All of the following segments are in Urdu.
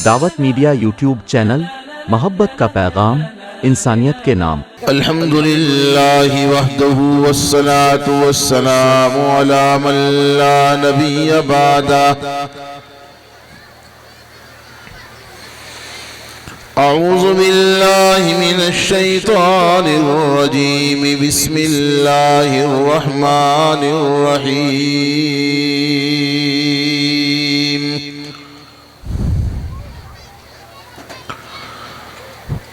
دعوت میڈیا یوٹیوب چینل، محبت کا پیغام، انسانیت کے نام۔ الحمد للہ وحدہ والصلاة والسلام علی من لا نبی بعدہ۔ اعوذ باللہ من الشیطان الرجیم، بسم اللہ الرحمن الرحیم۔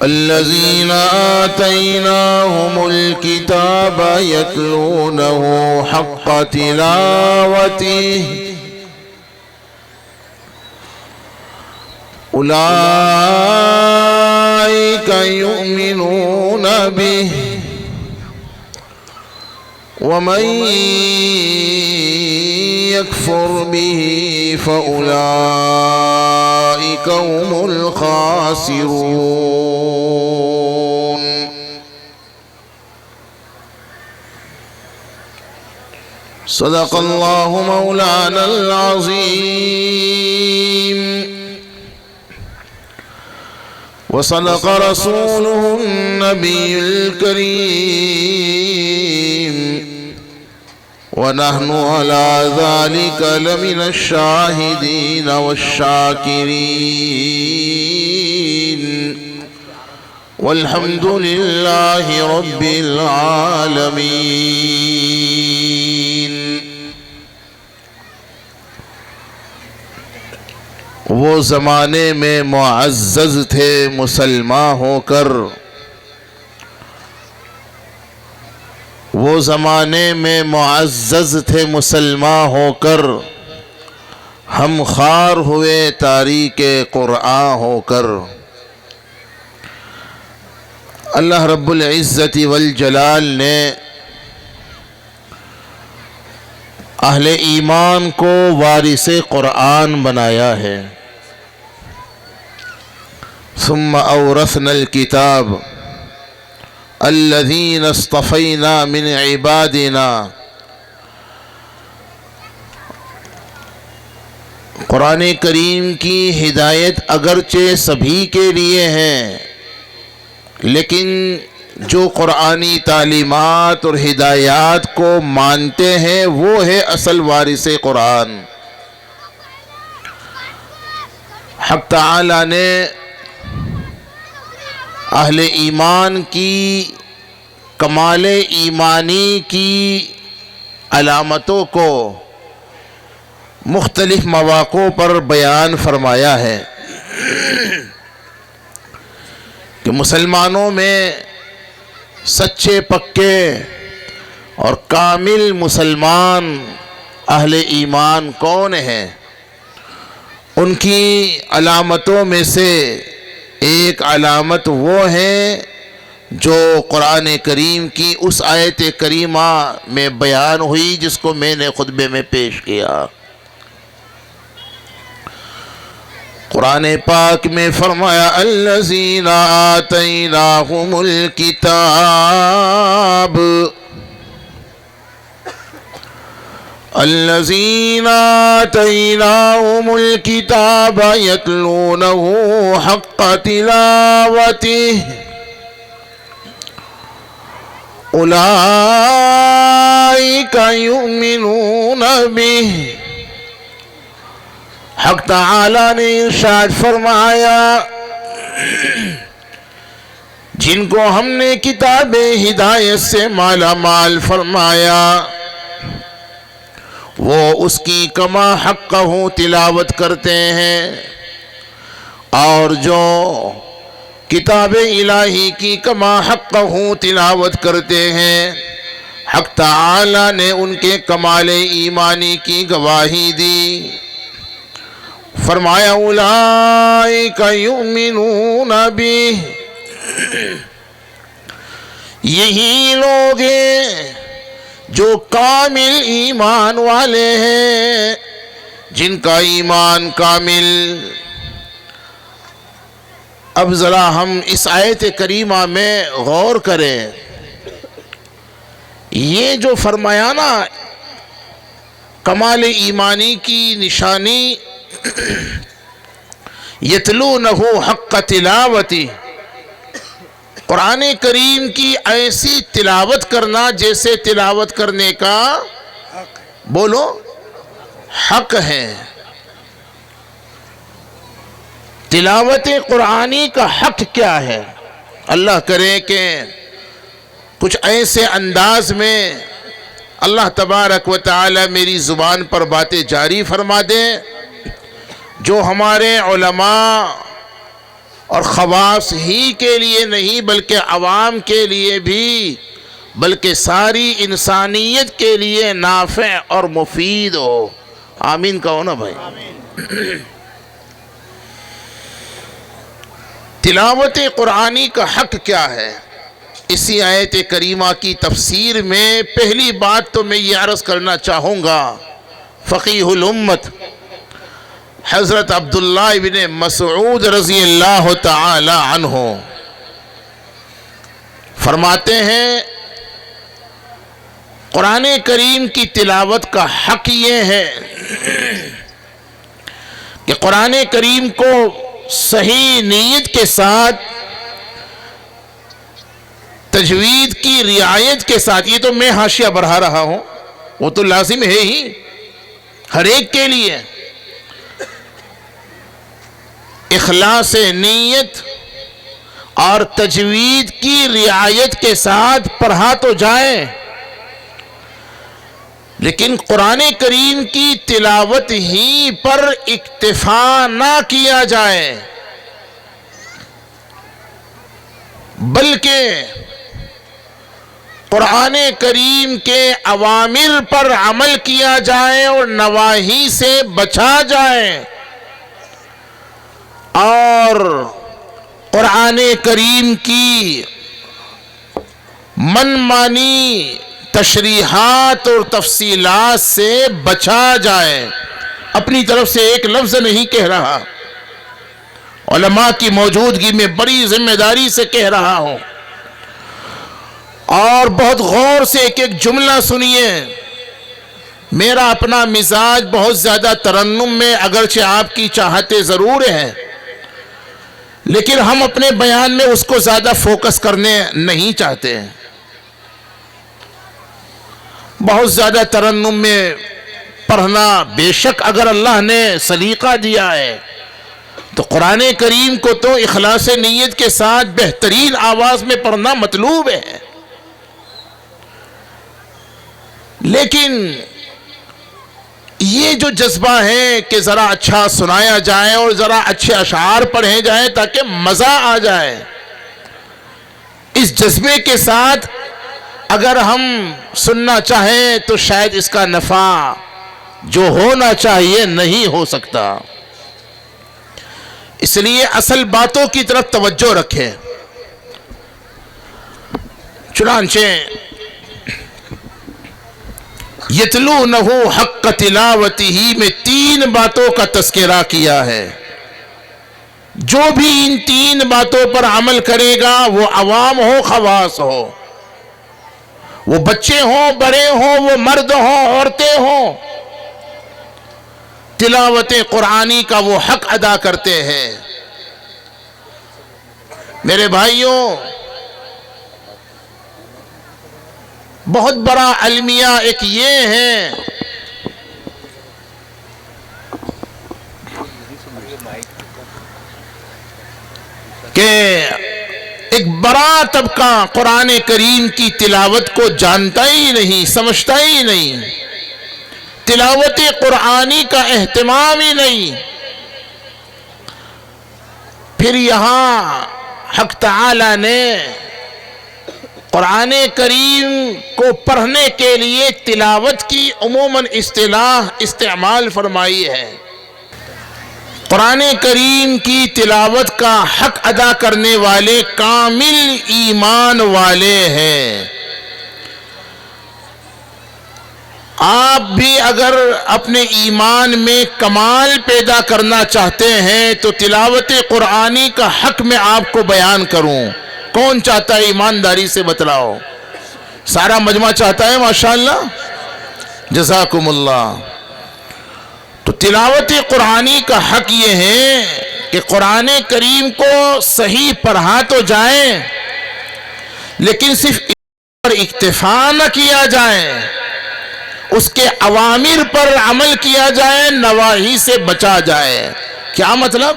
الذین آتیناہم الکتاب یتلونہ حق تلاوتہ اولئک یؤمنون بہ ومن یکفر بہ فاولئک هم الخاسرون۔ صدق اللہ مولانا العظیم وصدق رسوله النبي الكريم ونحن على ذلك لمن الشاهدين والشاكرين والحمد لله رب العالمين۔ وہ زمانے میں معزز تھے مسلمان ہو کر، وہ زمانے میں معزز تھے مسلمان ہو کر، ہم خوار ہوئے تاریک قرآن ہو کر۔ اللہ رب العزت والجلال نے اہل ایمان کو وارث قرآن بنایا ہے۔ ثم اورثنا الکتاب الذین اصطفینا من عبادنا۔ قرآن کریم کی ہدایت اگرچہ سبھی کے لیے ہے، لیکن جو قرآنی تعلیمات اور ہدایات کو مانتے ہیں وہ ہے اصل وارث قرآن۔ حق تعالی نے اہل ایمان کی کمال ایمانی کی علامتوں کو مختلف مواقع پر بیان فرمایا ہے کہ مسلمانوں میں سچے پکے اور کامل مسلمان اہل ایمان کون ہیں؟ ان کی علامتوں میں سے ایک علامت وہ ہے جو قرآن کریم کی اس آیت کریمہ میں بیان ہوئی جس کو میں نے خطبے میں پیش کیا۔ قرآن پاک میں فرمایا الذین آتیناہم الکتاب، الذین آتیناہم الکتاب یتلونہ حق تلاوتہ اولئک یؤمنون بہ۔ حق تعالی نے ارشاد فرمایا جن کو ہم نے کتاب ہدایت سے مالا مال فرمایا وہ اس کی کما حقہ تلاوت کرتے ہیں، اور جو کتاب الہی کی کما حقہ تلاوت کرتے ہیں حق تعالی نے ان کے کمال ایمانی کی گواہی دی۔ فرمایا اولئک یؤمنون بہ، یہی لوگ ہیں جو کامل ایمان والے ہیں، جن کا ایمان کامل۔ اب ذرا ہم اس آیت کریمہ میں غور کریں۔ یہ جو فرمایا نا کمال ایمانی کی نشانی یتلونہ حق تلاوتی، قرآن کریم کی ایسی تلاوت کرنا جیسے تلاوت کرنے کا بولو حق ہے۔ تلاوت قرآنی کا حق کیا ہے؟ اللہ کرے کہ کچھ ایسے انداز میں اللہ تبارک و تعالی میری زبان پر باتیں جاری فرما دے جو ہمارے علماء اور خواص ہی کے لیے نہیں بلکہ عوام کے لیے بھی، بلکہ ساری انسانیت کے لیے نافع اور مفید ہو۔ آمین کہو نا بھائی۔ تلاوت قرآنی کا حق کیا ہے؟ اسی آیت کریمہ کی تفسیر میں پہلی بات تو میں یہ عرض کرنا چاہوں گا، فقیہ الامت حضرت عبداللہ ابن مسعود رضی اللہ تعالی عنہ فرماتے ہیں قرآن کریم کی تلاوت کا حق یہ ہے کہ قرآن کریم کو صحیح نیت کے ساتھ، تجوید کی رعایت کے ساتھ، یہ تو میں حاشیہ بڑھا رہا ہوں، وہ تو لازم ہے ہی ہر ایک کے لیے، اخلاص نیت اور تجوید کی رعایت کے ساتھ پڑھا تو جائے، لیکن قرآن کریم کی تلاوت ہی پر اکتفا نہ کیا جائے، بلکہ قرآن کریم کے اوامر پر عمل کیا جائے اور نواہی سے بچا جائے، اور قرآن کریم کی من مانی تشریحات اور تفصیلات سے بچا جائے۔ اپنی طرف سے ایک لفظ نہیں کہہ رہا، علماء کی موجودگی میں بڑی ذمہ داری سے کہہ رہا ہوں، اور بہت غور سے ایک ایک جملہ سنیے۔ میرا اپنا مزاج بہت زیادہ ترنم میں اگرچہ آپ کی چاہتے ضرور ہیں، لیکن ہم اپنے بیان میں اس کو زیادہ فوکس کرنے نہیں چاہتے ہیں۔ بہت زیادہ ترنم میں پڑھنا بے شک اگر اللہ نے سلیقہ دیا ہے تو قرآن کریم کو تو اخلاص نیت کے ساتھ بہترین آواز میں پڑھنا مطلوب ہے، لیکن یہ جو جذبہ ہے کہ ذرا اچھا سنایا جائے اور ذرا اچھے اشعار پڑھے جائیں تاکہ مزہ آ جائے، اس جذبے کے ساتھ اگر ہم سننا چاہیں تو شاید اس کا نفع جو ہونا چاہیے نہیں ہو سکتا۔ اس لیے اصل باتوں کی طرف توجہ رکھیں۔ چنانچہ یتلونہ حق تلاوتہ میں 3 باتوں کا تذکرہ کیا ہے۔ جو بھی ان 3 باتوں پر عمل کرے گا، وہ عوام ہو خواص ہو، وہ بچے ہوں بڑے ہوں، وہ مرد ہوں عورتیں ہوں، تلاوت قرآنی کا وہ حق ادا کرتے ہیں۔ میرے بھائیوں، بہت بڑا المیہ ایک یہ ہے کہ ایک بڑا طبقہ قرآن کریم کی تلاوت کو جانتا ہی نہیں، سمجھتا ہی نہیں، تلاوت قرآنی کا اہتمام ہی نہیں۔ پھر یہاں حق تعالی نے قرآن کریم کو پڑھنے کے لیے تلاوت کی عموماً اصطلاح استعمال فرمائی ہے۔ قرآن کریم کی تلاوت کا حق ادا کرنے والے کامل ایمان والے ہیں۔ آپ بھی اگر اپنے ایمان میں کمال پیدا کرنا چاہتے ہیں تو تلاوت قرآنی کا حق میں آپ کو بیان کروں۔ کون چاہتا ہے؟ ایمانداری سے بتلاؤ۔ سارا مجمع چاہتا ہے؟ ماشاءاللہ، جزاکم اللہ۔ تو تلاوت قرآنی کا حق یہ ہے کہ قرآن کریم کو صحیح پڑھا تو جائے لیکن صرف اس پر اکتفا نہ کیا جائے، اس کے اوامر پر عمل کیا جائے، نواہی سے بچا جائے۔ کیا مطلب؟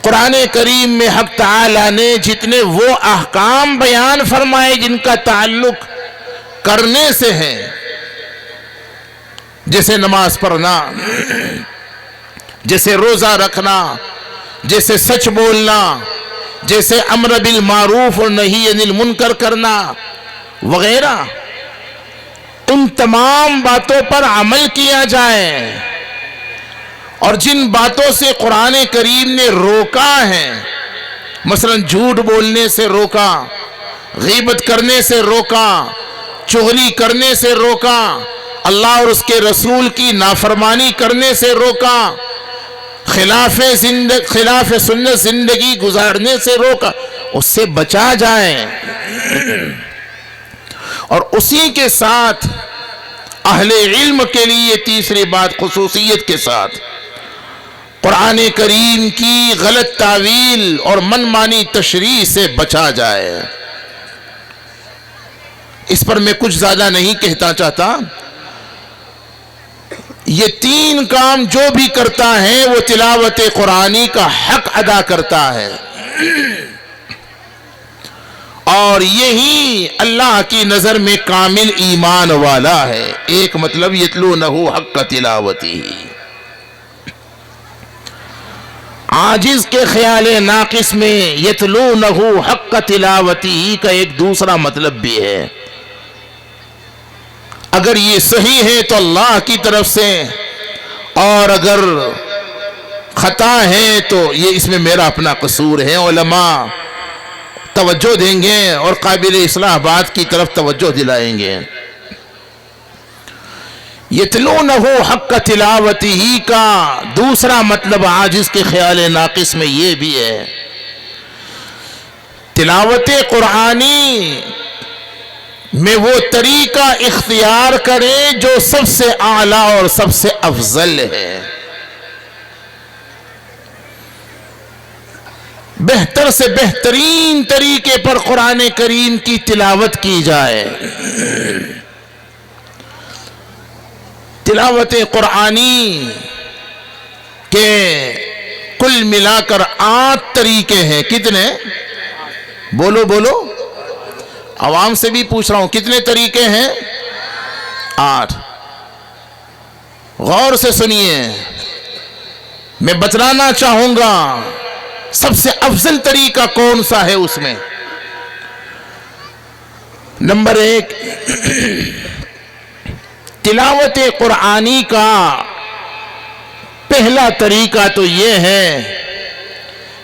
قرآن کریم میں حق تعالی نے جتنے وہ احکام بیان فرمائے جن کا تعلق کرنے سے ہے، جیسے نماز پڑھنا، جیسے روزہ رکھنا، جیسے سچ بولنا، جیسے امر بالمعروف اور نہی عن المنکر کرنا وغیرہ، ان تمام باتوں پر عمل کیا جائے۔ اور جن باتوں سے قرآن کریم نے روکا ہے، مثلا جھوٹ بولنے سے روکا، غیبت کرنے سے روکا، چغلی کرنے سے روکا، اللہ اور اس کے رسول کی نافرمانی کرنے سے روکا، خلاف سنت زندگی گزارنے سے روکا، اس سے بچا جائے۔ اور اسی کے ساتھ اہل علم کے لیے تیسری بات خصوصیت کے ساتھ قرآن کریم کی غلط تعویل اور منمانی تشریح سے بچا جائے۔ اس پر میں کچھ زیادہ نہیں کہتا چاہتا۔ یہ تین کام جو بھی کرتا ہے وہ تلاوت قرآنی کا حق ادا کرتا ہے، اور یہی اللہ کی نظر میں کامل ایمان والا ہے۔ ایک مطلب یتلونہ حق تلاوتہ، عاجز کے خیال ناقص میں یتلونہ حق تلاوتہ کا ایک دوسرا مطلب بھی ہے۔ اگر یہ صحیح ہے تو اللہ کی طرف سے، اور اگر خطا ہے تو یہ اس میں میرا اپنا قصور ہے۔ علماء توجہ دیں گے اور قابل اصلاح بات کی طرف توجہ دلائیں گے۔ یتلونہ حق تلاوتہ کا دوسرا مطلب عاجز کے خیال ناقص میں یہ بھی ہے، تلاوت قرآنی میں وہ طریقہ اختیار کرے جو سب سے اعلیٰ اور سب سے افضل ہے۔ بہتر سے بہترین طریقے پر قرآن کریم کی تلاوت کی جائے۔ تلاوت قرآنی کے کل ملا کر 8 طریقے ہیں۔ کتنے؟ بولو بولو، عوام سے بھی پوچھ رہا ہوں، کتنے طریقے ہیں؟ 8۔ غور سے سنیے، میں بتلانا چاہوں گا سب سے افضل طریقہ کون سا ہے اس میں۔ نمبر 1، تلاوت قرآنی کا پہلا طریقہ تو یہ ہے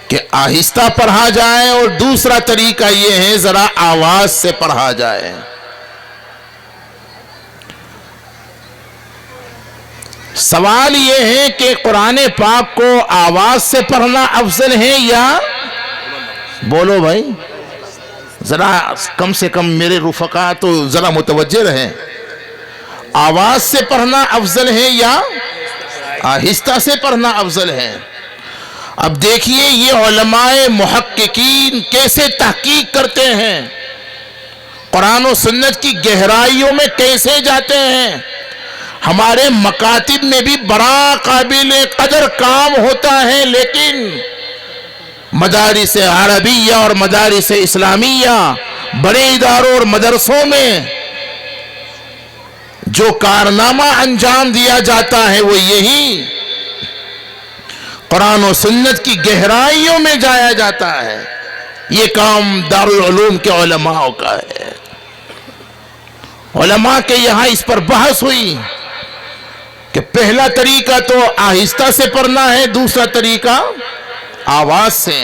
کہ آہستہ پڑھا جائے، اور دوسرا طریقہ یہ ہے ذرا آواز سے پڑھا جائے۔ سوال یہ ہے کہ قرآن پاک کو آواز سے پڑھنا افضل ہے یا، بولو بھائی ذرا کم سے کم میرے رفقا تو ذرا متوجہ رہیں، آواز سے پڑھنا افضل ہے یا آہستہ سے پڑھنا افضل ہے؟ اب دیکھیے یہ علماء محققین کیسے تحقیق کرتے ہیں، قرآن و سنت کی گہرائیوں میں کیسے جاتے ہیں۔ ہمارے مکاتب میں بھی بڑا قابل قدر کام ہوتا ہے، لیکن مدارس عربیہ اور مدارس اسلامیہ، بڑے اداروں اور مدرسوں میں جو کارنامہ انجام دیا جاتا ہے وہ یہی قرآن و سنت کی گہرائیوں میں جایا جاتا ہے۔ یہ کام دارالعلوم کے علماء کا ہے۔ علماء کے یہاں اس پر بحث ہوئی کہ پہلا طریقہ تو آہستہ سے پڑھنا ہے، دوسرا طریقہ آواز سے۔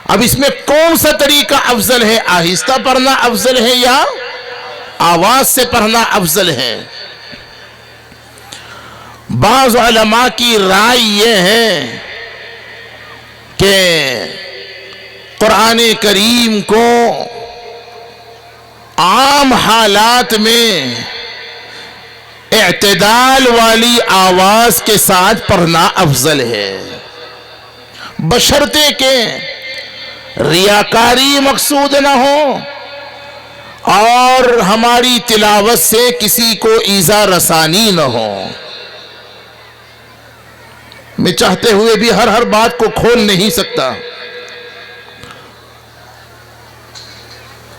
اب اس میں کون سا طریقہ افضل ہے، آہستہ پڑھنا افضل ہے یا آواز سے پڑھنا افضل ہے؟ بعض علماء کی رائے یہ ہے کہ قرآن کریم کو عام حالات میں اعتدال والی آواز کے ساتھ پڑھنا افضل ہے۔ بشرطے کہ ریاکاری مقصود نہ ہو اور ہماری تلاوت سے کسی کو ایذا رسانی نہ ہو۔ میں چاہتے ہوئے بھی ہر بات کو کھول نہیں سکتا۔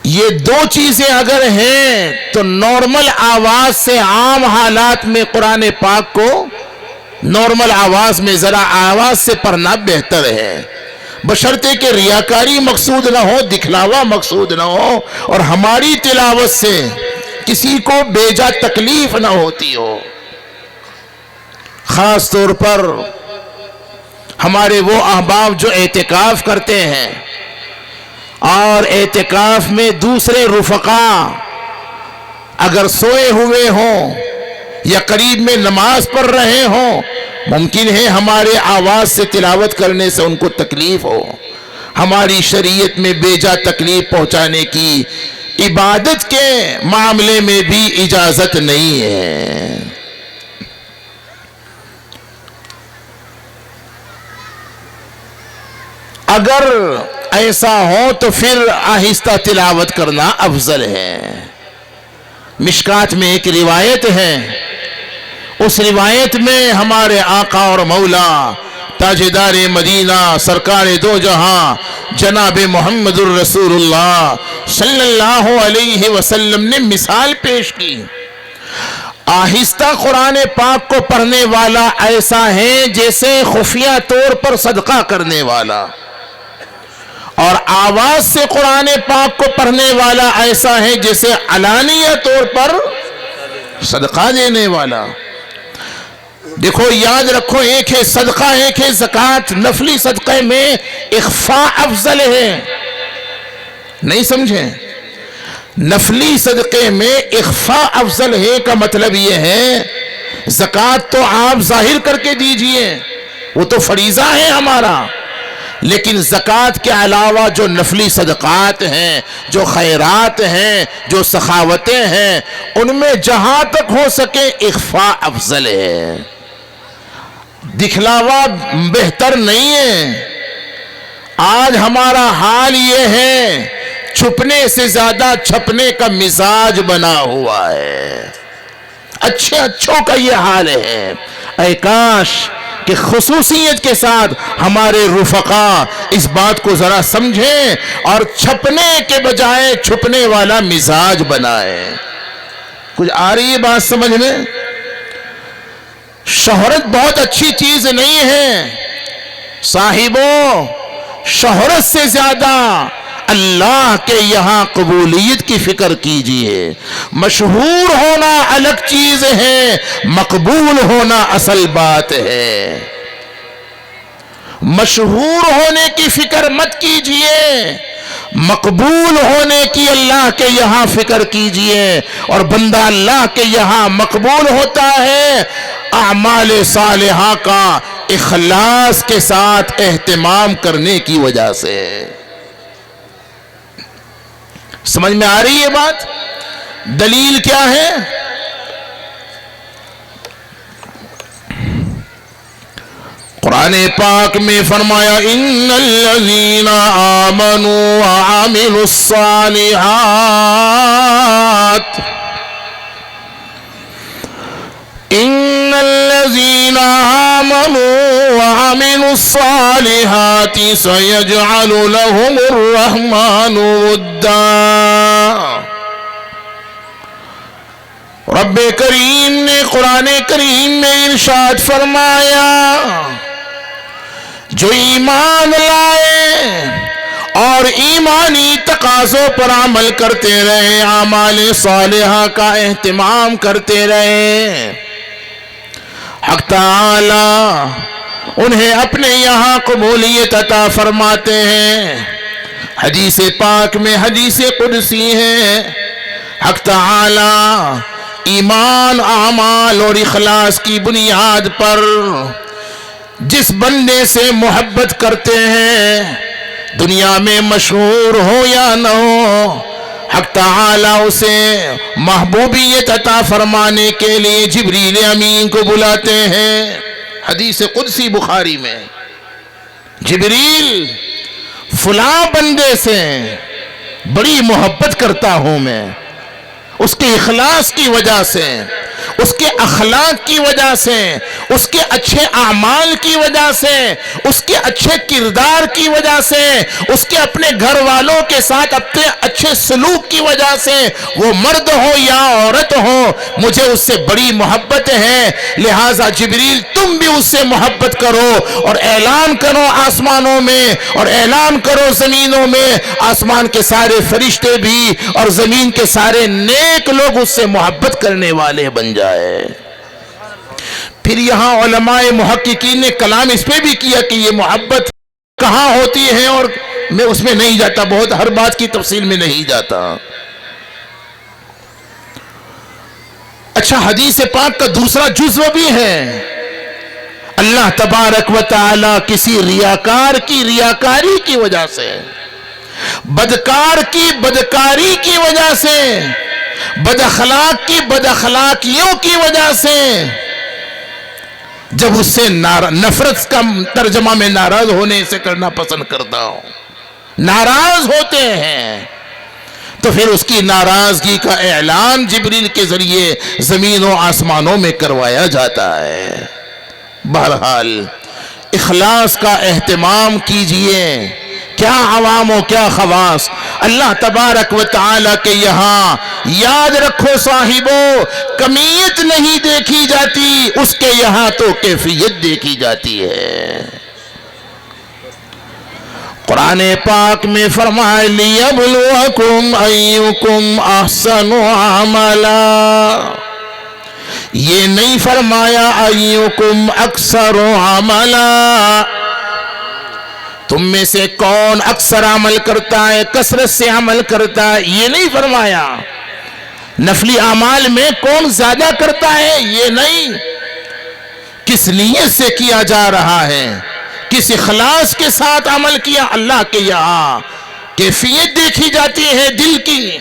یہ دو چیزیں اگر ہیں تو نارمل آواز سے عام حالات میں قرآن پاک کو نارمل آواز میں ذرا آواز سے پڑھنا بہتر ہے، بشرطے کہ ریاکاری مقصود نہ ہو، دکھلاوا مقصود نہ ہو، اور ہماری تلاوت سے کسی کو بیجا تکلیف نہ ہوتی ہو۔ خاص طور پر ہمارے وہ احباب جو اعتکاف کرتے ہیں اور اعتکاف میں دوسرے رفقا اگر سوئے ہوئے ہوں یا قریب میں نماز پڑھ رہے ہوں، ممکن ہے ہمارے آواز سے تلاوت کرنے سے ان کو تکلیف ہو۔ ہماری شریعت میں بیجا تکلیف پہنچانے کی عبادت کے معاملے میں بھی اجازت نہیں ہے۔ اگر ایسا ہو تو پھر آہستہ تلاوت کرنا افضل ہے۔ مشکات میں ایک روایت ہے، اس روایت میں ہمارے آقا اور مولا تاجدار مدینہ سرکار دو جہاں جناب محمد الرسول اللہ صلی اللہ علیہ وسلم نے مثال پیش کی۔ آہستہ قرآن پاک کو پڑھنے والا ایسا ہے جیسے خفیہ طور پر صدقہ کرنے والا، اور آواز سے قرآن پاک کو پڑھنے والا ایسا ہے جیسے علانیہ طور پر صدقہ دینے والا۔ دیکھو یاد رکھو، ایک ہے صدقہ، ایک ہے زکوٰۃ۔ نفلی صدقے میں اخفاء افضل ہے، نہیں سمجھیں؟ نفلی صدقے میں اخفاء افضل ہے کا مطلب یہ ہے زکوٰۃ تو آپ ظاہر کر کے دیجئے، وہ تو فریضہ ہے ہمارا، لیکن زکوٰۃ کے علاوہ جو نفلی صدقات ہیں، جو خیرات ہیں، جو سخاوتیں ہیں، ان میں جہاں تک ہو سکے اخفاء افضل ہے، دکھلاوا بہتر نہیں ہے۔ آج ہمارا حال یہ ہے، چھپنے سے زیادہ چھپنے کا مزاج بنا ہوا ہے، اچھوں کا یہ حال ہے۔ اے کاش کہ خصوصیت کے ساتھ ہمارے رفقا اس بات کو ذرا سمجھیں اور چھپنے کے بجائے چھپنے والا مزاج بنائیں۔ کچھ آ رہی ہے بات سمجھ میں؟ شہرت بہت اچھی چیز نہیں ہے صاحبوں، شہرت سے زیادہ اللہ کے یہاں قبولیت کی فکر کیجئے۔ مشہور ہونا الگ چیز ہے، مقبول ہونا اصل بات ہے۔ مشہور ہونے کی فکر مت کیجئے، مقبول ہونے کی اللہ کے یہاں فکر کیجئے، اور بندہ اللہ کے یہاں مقبول ہوتا ہے اعمال صالحہ کا اخلاص کے ساتھ اہتمام کرنے کی وجہ سے۔ سمجھ میں آ رہی ہے بات؟ دلیل کیا ہے؟ قرآن پاک میں فرمایا ان الذین آمنوا وعملوا الصالحات ان الذین آمنوا وعملوا الصالحات سيجعل لهم الرحمن ودا۔ رب کریم نے قرآن کریم میں ارشاد فرمایا، جو ایمان لائے اور ایمانی تقاضوں پر عمل کرتے رہے، اعمال صالحہ کا اہتمام کرتے رہے، حق تعالی انہیں اپنے یہاں قبولیت عطا فرماتے ہیں۔ حدیث پاک میں حدیث قدسی ہے، حق تعالی ایمان، اعمال اور اخلاص کی بنیاد پر جس بندے سے محبت کرتے ہیں، دنیا میں مشہور ہو یا نہ ہو، حق تعالی اسے محبوبیت عطا فرمانے کے لیے جبریل امین کو بلاتے ہیں۔ حدیث قدسی بخاری میں جبریل فلاں بندے سے بڑی محبت کرتا ہوں میں، اس کے اخلاص کی وجہ سے، اس کے اخلاق کی وجہ سے، اس کے اچھے اعمال کی وجہ سے، اس کے اچھے کردار کی وجہ سے، اس کے اپنے گھر والوں کے ساتھ اپنے اچھے سلوک کی وجہ سے، وہ مرد ہو یا عورت ہو، مجھے اس سے بڑی محبت ہے، لہٰذا جبریل تم بھی اس سے محبت کرو اور اعلان کرو آسمانوں میں اور اعلان کرو زمینوں میں، آسمان کے سارے فرشتے بھی اور زمین کے سارے نیک لوگ اس سے محبت کرنے والے بن جائے۔ پھر یہاں علماء محققین نے کلام اس پہ بھی کیا کہ یہ محبت کہاں ہوتی ہے، اور میں اس میں نہیں جاتا، بہت ہر بات کی تفصیل میں نہیں جاتا۔ اچھا، حدیث پاک کا دوسرا جزو بھی ہے، اللہ تبارک و تعالی کسی ریاکار کی ریاکاری کی وجہ سے، بدکار کی بدکاری کی وجہ سے، بد اخلاق کی بد اخلاقیوں کی وجہ سے، جب اس سے نفرت کا ترجمہ میں ناراض ہونے سے کرنا پسند کرتا ہوں، ناراض ہوتے ہیں، تو پھر اس کی ناراضگی کا اعلان جبریل کے ذریعے زمین و آسمانوں میں کروایا جاتا ہے۔ بہرحال اخلاص کا اہتمام کیجئے، کیا عوام و کیا خواص، اللہ تبارک و تعالیٰ کے یہاں یاد رکھو صاحبو، کمیت نہیں دیکھی جاتی، اس کے یہاں تو کیفیت دیکھی جاتی ہے۔ قرآن پاک میں فرمایا لِيَبْلُوَكُمْ أَيُّكُمْ أَحْسَنُ عَمَلًا، یہ نہیں فرمایا أَيُّكُمْ أَكْثَرُ عَمَلًا، تم میں سے کون اکثر عمل کرتا ہے، کثرت سے عمل کرتا ہے، یہ نہیں فرمایا۔ نفلی اعمال میں کون زیادہ کرتا ہے، یہ نہیں، کس نیت سے کیا جا رہا ہے، کس اخلاص کے ساتھ عمل کیا، اللہ کے یہاں کیفیت دیکھی جاتی ہے دل کی۔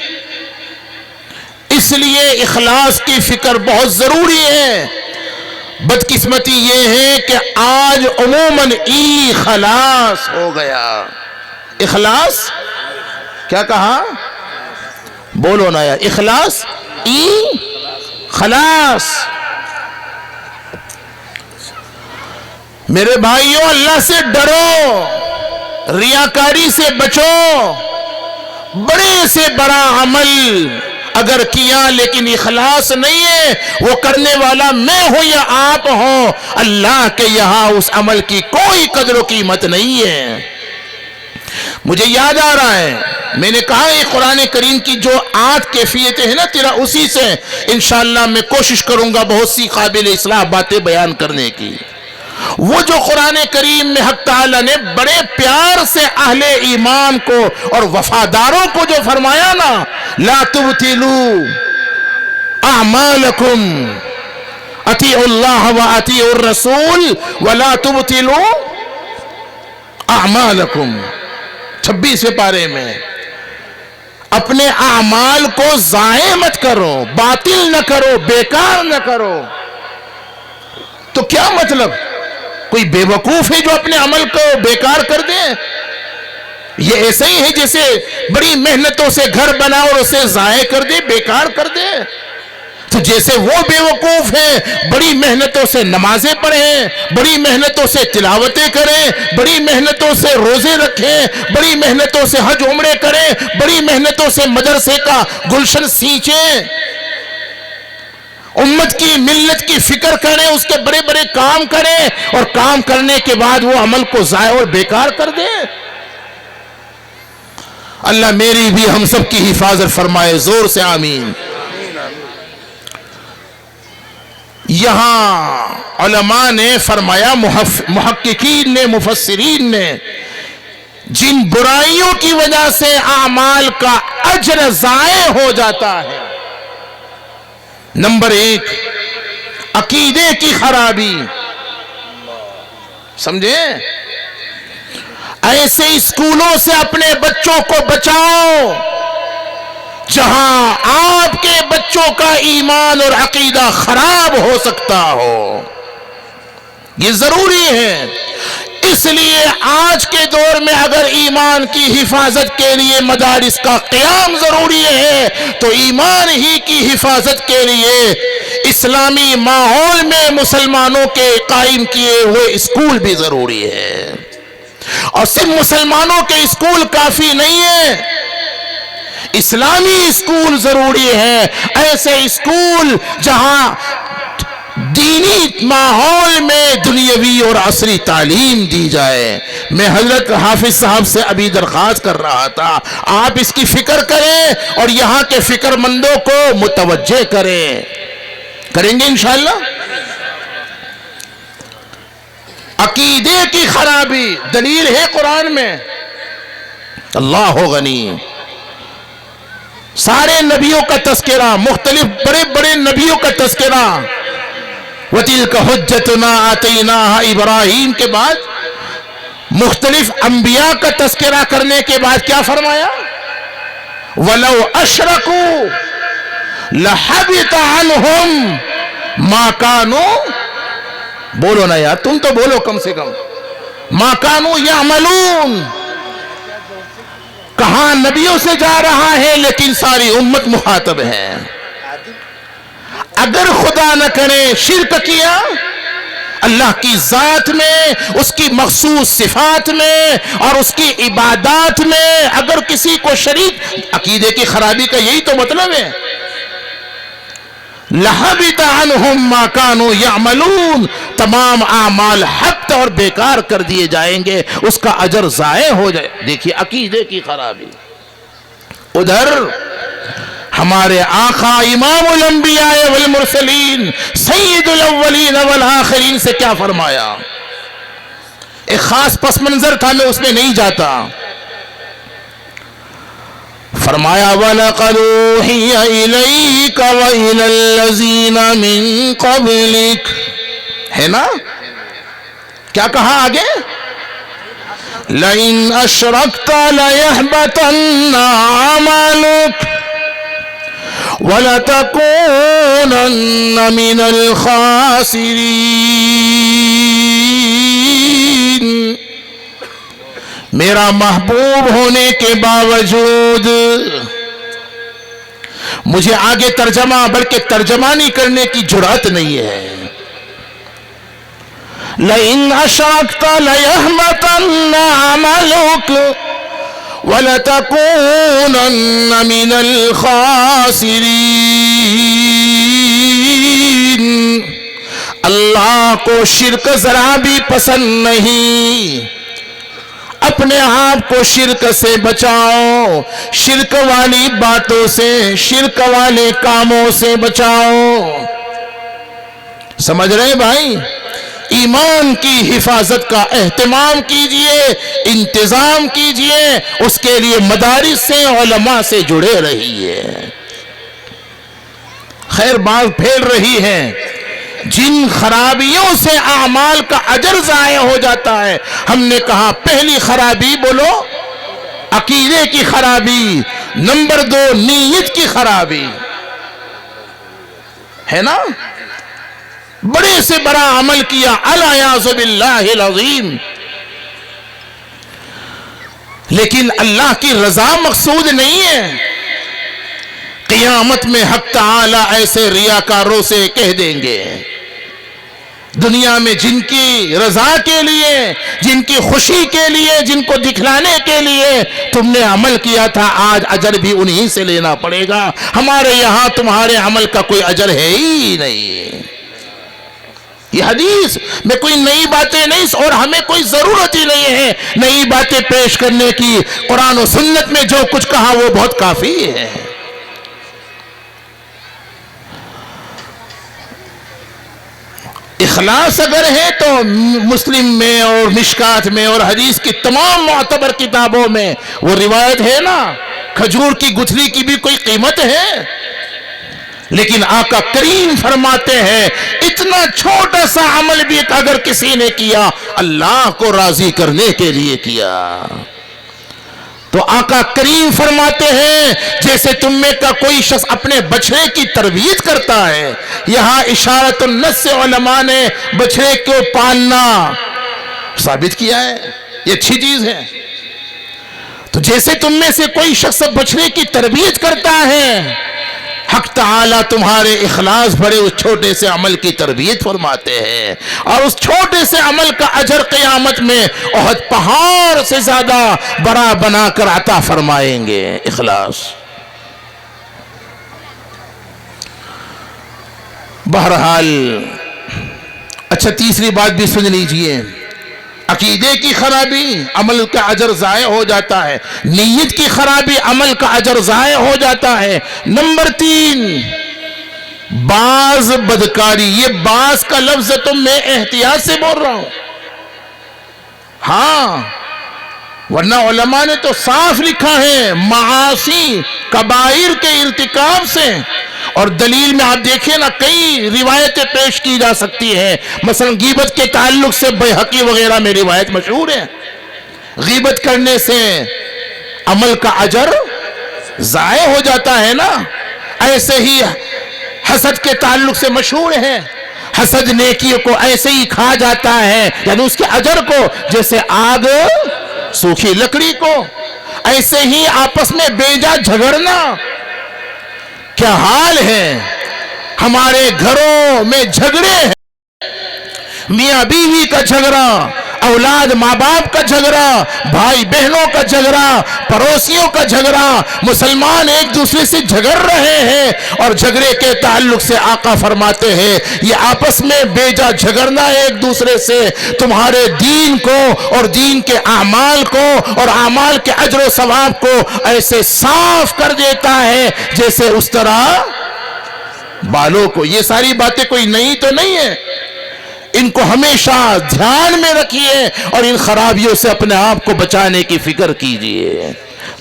اس لیے اخلاص کی فکر بہت ضروری ہے۔ بدقسمتی یہ ہے کہ آج عموماً اخلاص ہو گیا۔ اخلاص کیا کہا؟ بولو نا یار، اخلاص خلاص۔ میرے بھائیوں، اللہ سے ڈرو، ریاکاری سے بچو، بڑے سے بڑا عمل اگر کیا لیکن اخلاص نہیں ہے، وہ کرنے والا میں ہوں یا آپ ہوں، اللہ کے یہاں اس عمل کی کوئی قدر و قیمت نہیں ہے۔ مجھے یاد آ رہا ہے، میں نے کہا یہ قرآن کریم کی جو 8 کیفیتیں ہیں نا تیرا، اسی سے انشاءاللہ میں کوشش کروں گا بہت سی قابل اصلاح باتیں بیان کرنے کی۔ وہ جو قرآن کریم میں حق تعالیٰ نے بڑے پیار سے اہل ایمان کو اور وفاداروں کو جو فرمایا نا، لا تبطلوا اعمالکم، اطیعوا اللہ و اطیعوا الرسول ولا تبطلوا اعمالکم، 26ویں پارے میں، اپنے اعمال کو ضائع مت کرو، باطل نہ کرو، بیکار نہ کرو۔ تو کیا مطلب؟ کوئی بے وقوف ہے جو اپنے عمل کو بیکار کر دے؟ یہ ایسا ہی ہے جیسے بڑی محنتوں سے گھر بنا اور اسے ضائع کر دے، بیکار کر دے۔ تو جیسے وہ بے وقوف ہیں، بڑی محنتوں سے نمازیں پڑھیں، بڑی محنتوں سے تلاوتیں کریں، بڑی محنتوں سے روزے رکھیں، بڑی محنتوں سے حج عمرے کریں، بڑی محنتوں سے مدرسے کا گلشن سینچیں، امت کی ملت کی فکر کریں، اس کے بڑے بڑے کام کریں، اور کام کرنے کے بعد وہ عمل کو ضائع اور بیکار کر دیں۔ اللہ میری بھی ہم سب کی حفاظت فرمائے، زور سے آمین۔ یہاں علماء نے فرمایا، محققین نے، مفسرین نے، جن برائیوں کی وجہ سے اعمال کا اجر ضائع ہو جاتا ہے، نمبر 1 عقیدے کی خرابی۔ سمجھے؟ ایسے اسکولوں سے اپنے بچوں کو بچاؤ جہاں آپ کے بچوں کا ایمان اور عقیدہ خراب ہو سکتا ہو۔ یہ ضروری ہے۔ اس اس لیے آج کے دور میں اگر ایمان کی حفاظت کے لیے مدارس کا قیام ضروری ہے تو ایمان ہی کی حفاظت کے لیے اسلامی ماحول میں مسلمانوں کے قائم کیے ہوئے اسکول بھی ضروری ہے. اور صرف مسلمانوں کے اسکول کافی نہیں ہے، اسلامی اسکول ضروری ہے. ایسے اسکول جہاں دینی ماحول میں دنیاوی اور عصری تعلیم دی جائے. میں حضرت حافظ صاحب سے ابھی درخواست کر رہا تھا، آپ اس کی فکر کریں اور یہاں کے فکر مندوں کو متوجہ کریں گے انشاءاللہ. عقیدے کی خرابی دلیل ہے قرآن میں. اللہ غنی، سارے نبیوں کا تذکرہ، مختلف بڑے بڑے نبیوں کا تذکرہ. وَتِلْكَ حُجَّتُنَا آتَيْنَاهَا ابراہیم کے بعد مختلف انبیاء کا تذکرہ کرنے کے بعد کیا فرمایا؟ وَلَوْ أَشْرَكُوا لَحَبِطَ عَنْهُمْ مَا كَانُوا، بولو نا یار، تم تو بولو کم سے کم. مَا كَانُوا يَعْمَلُونَ، کہاں نبیوں سے جا رہا ہے لیکن ساری امت مخاطب ہے. اگر خدا نہ کرے شرک کیا اللہ کی ذات میں، اس کی مخصوص صفات میں اور اس کی عبادات میں اگر کسی کو شریک، عقیدے کی خرابی کا یہی تو مطلب ہے. لَحَبِطَ عَنْهُمْ مَا كَانُوا يَعْمَلُونَ، تمام اعمال حبط اور بیکار کر دیے جائیں گے، اس کا اجر ضائع ہو جائے. دیکھیے عقیدے کی خرابی. ادھر ہمارے آقا امام الانبیاء والمرسلین سید الاولین والآخرین سے کیا فرمایا؟ ایک خاص پس منظر تھا، میں اس میں نہیں جاتا. فرمایا وَلَقَدْ أُوحِيَ إِلَيْكَ وَإِلَى الَّذِينَ مِن قَبْلِكَ، ہے نا؟ کیا کہا آگے؟ لَإِنْ أَشْرَكْتَ لَيَحْبَطَنَّ عَمَلُكَ وَلَتَكُونَنَّ مِنَ الْخَاسِرِينَ. میرا محبوب ہونے کے باوجود مجھے آگے ترجمہ بلکہ ترجمانی کرنے کی جرأت نہیں ہے. لَإِنْ أَشْرَكْتَ لَيَحْبَطَنَّ عَمَلُكَ وَلَتَكُونَنَّ مِنَ الْخَاسِرِينَ. اللہ کو شرک ذرا بھی پسند نہیں. اپنے آپ کو شرک سے بچاؤ، شرک والی باتوں سے، شرک والے کاموں سے بچاؤ. سمجھ رہے بھائی؟ ایمان کی حفاظت کا اہتمام کیجئے، انتظام کیجئے، اس کے لیے مدارس سے، علماء سے جڑے رہیے. خیر بات پھیل رہی ہے. جن خرابیوں سے اعمال کا اجر ضائع ہو جاتا ہے، ہم نے کہا پہلی خرابی بولو عقیدے کی خرابی، نمبر 2 نیت کی خرابی، ہے نا؟ بڑے سے بڑا عمل کیا الیاذ باللہ العظیم، لیکن اللہ کی رضا مقصود نہیں ہے. قیامت میں حق تعالی ایسے ریاکاروں سے کہہ دیں گے، دنیا میں جن کی رضا کے لیے، جن کی خوشی کے لیے، جن کو دکھلانے کے لیے تم نے عمل کیا تھا، آج اجر بھی انہی سے لینا پڑے گا. ہمارے یہاں تمہارے عمل کا کوئی اجر ہے ہی نہیں. یہ حدیث میں کوئی نئی باتیں نہیں، اور ہمیں کوئی ضرورت ہی نہیں ہے نئی باتیں پیش کرنے کی. قرآن و سنت میں جو کچھ کہا وہ بہت کافی ہے. اخلاص اگر ہے تو مسلم میں اور مشکات میں اور حدیث کی تمام معتبر کتابوں میں وہ روایت ہے نا، کھجور کی گٹھلی کی بھی کوئی قیمت ہے. لیکن آقا کریم فرماتے ہیں اتنا چھوٹا سا عمل بھی اگر کسی نے کیا اللہ کو راضی کرنے کے لیے کیا، تو آقا کریم فرماتے ہیں جیسے تم میں کا کوئی شخص اپنے بچڑے کی تربیت کرتا ہے. یہاں اشارت النص سے علماء نے بچڑے کو پالنا ثابت کیا ہے، یہ اچھی چیز ہے۔ تو جیسے تم میں سے کوئی شخص بچنے کی تربیت کرتا ہے، حق تعالیٰ تمہارے اخلاص بھرے اس چھوٹے سے عمل کی تربیت فرماتے ہیں، اور اس چھوٹے سے عمل کا اجر قیامت میں احد پہاڑ سے زیادہ بڑا بنا کر عطا فرمائیں گے۔ اخلاص۔ بہرحال اچھا تیسری بات بھی سن لیجئے، عقیدے کی خرابی عمل کا اجر ضائع ہو جاتا ہے، نیت کی خرابی عمل کا اجر ضائع ہو جاتا ہے۔ نمبر 3، باز بدکاری۔ یہ باز کا لفظ تم میں احتیاط سے بول رہا ہوں، ہاں، ورنہ علماء نے تو صاف لکھا ہے معاصی کبائر کے ارتکاب سے، اور دلیل میں آپ دیکھیں نا کئی روایتیں پیش کی جا سکتی ہیں۔ مثلا غیبت کے تعلق سے بیہقی وغیرہ میں روایت مشہور ہے، غیبت کرنے سے عمل کا اجر ضائع ہو جاتا ہے نا۔ ایسے ہی حسد کے تعلق سے مشہور ہے، حسد نیکی کو ایسے ہی کھا جاتا ہے، یعنی اس کے اجر کو جیسے آگ سوکھی لکڑی کو۔ ایسے ہی آپس میں بیجا جھگڑنا، کیا حال ہے، ہمارے گھروں میں جھگڑے ہیں، میاں بیوی کا جھگڑا، اولاد ماں باپ کا جھگڑا، بھائی بہنوں کا جھگڑا، پڑوسیوں کا جھگڑا، مسلمان ایک دوسرے سے جھگڑ رہے ہیں، اور جھگڑے کے تعلق سے آقا فرماتے ہیں یہ آپس میں بیجا جھگڑنا ایک دوسرے سے تمہارے دین کو اور دین کے اعمال کو اور اعمال کے اجر و ثواب کو ایسے صاف کر دیتا ہے جیسے اس طرح بالوں کو۔ یہ ساری باتیں کوئی نئی تو نہیں ہے، ان کو ہمیشہ دھیان میں رکھیے اور ان خرابیوں سے اپنے آپ کو بچانے کی فکر کیجئے۔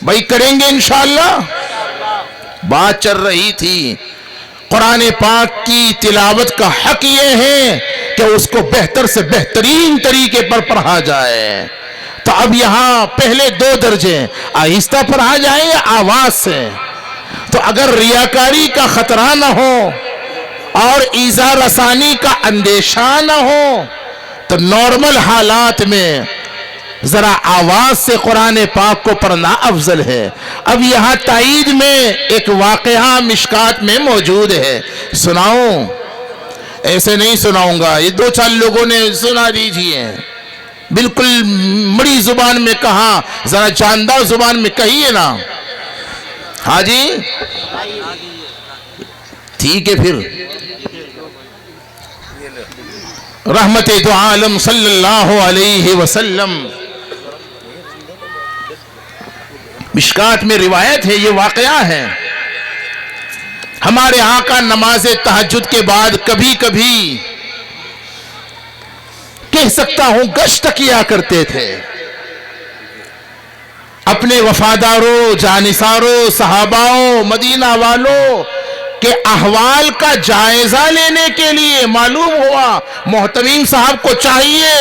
بھائی کریں گے انشاءاللہ۔ بات چل رہی تھی قرآن پاک کی تلاوت کا حق یہ ہے کہ اس کو بہتر سے بہترین طریقے پر پڑھا جائے۔ تو اب یہاں پہلے 2 درجے آہستہ پڑھا جائے یا آواز سے؟ تو اگر ریاکاری کا خطرہ نہ ہو اور ایذا رسانی کا اندیشہ نہ ہو تو نارمل حالات میں ذرا آواز سے قرآن پاک کو پڑھنا افضل ہے۔ اب یہاں تائید میں ایک واقعہ مشکات میں موجود ہے، سناؤں؟ ایسے نہیں سناؤں گا، یہ 2-4 لوگوں نے سنا دیجئے، بالکل مڑی زبان میں کہا، ذرا جاندار زبان میں کہیے نا۔ ہاں جی ٹھیک ہے، پھر رحمت دو عالم صلی اللہ علیہ وسلم، مشکات میں روایت ہے، یہ واقعہ ہے۔ ہمارے آقا نماز تہجد کے بعد کبھی کبھی کہہ سکتا ہوں گشت کیا کرتے تھے، اپنے وفاداروں، جانثاروں، صحاباؤں، مدینہ والوں کے احوال کا جائزہ لینے کے لیے۔ معلوم ہوا محتمیم صاحب کو چاہیے،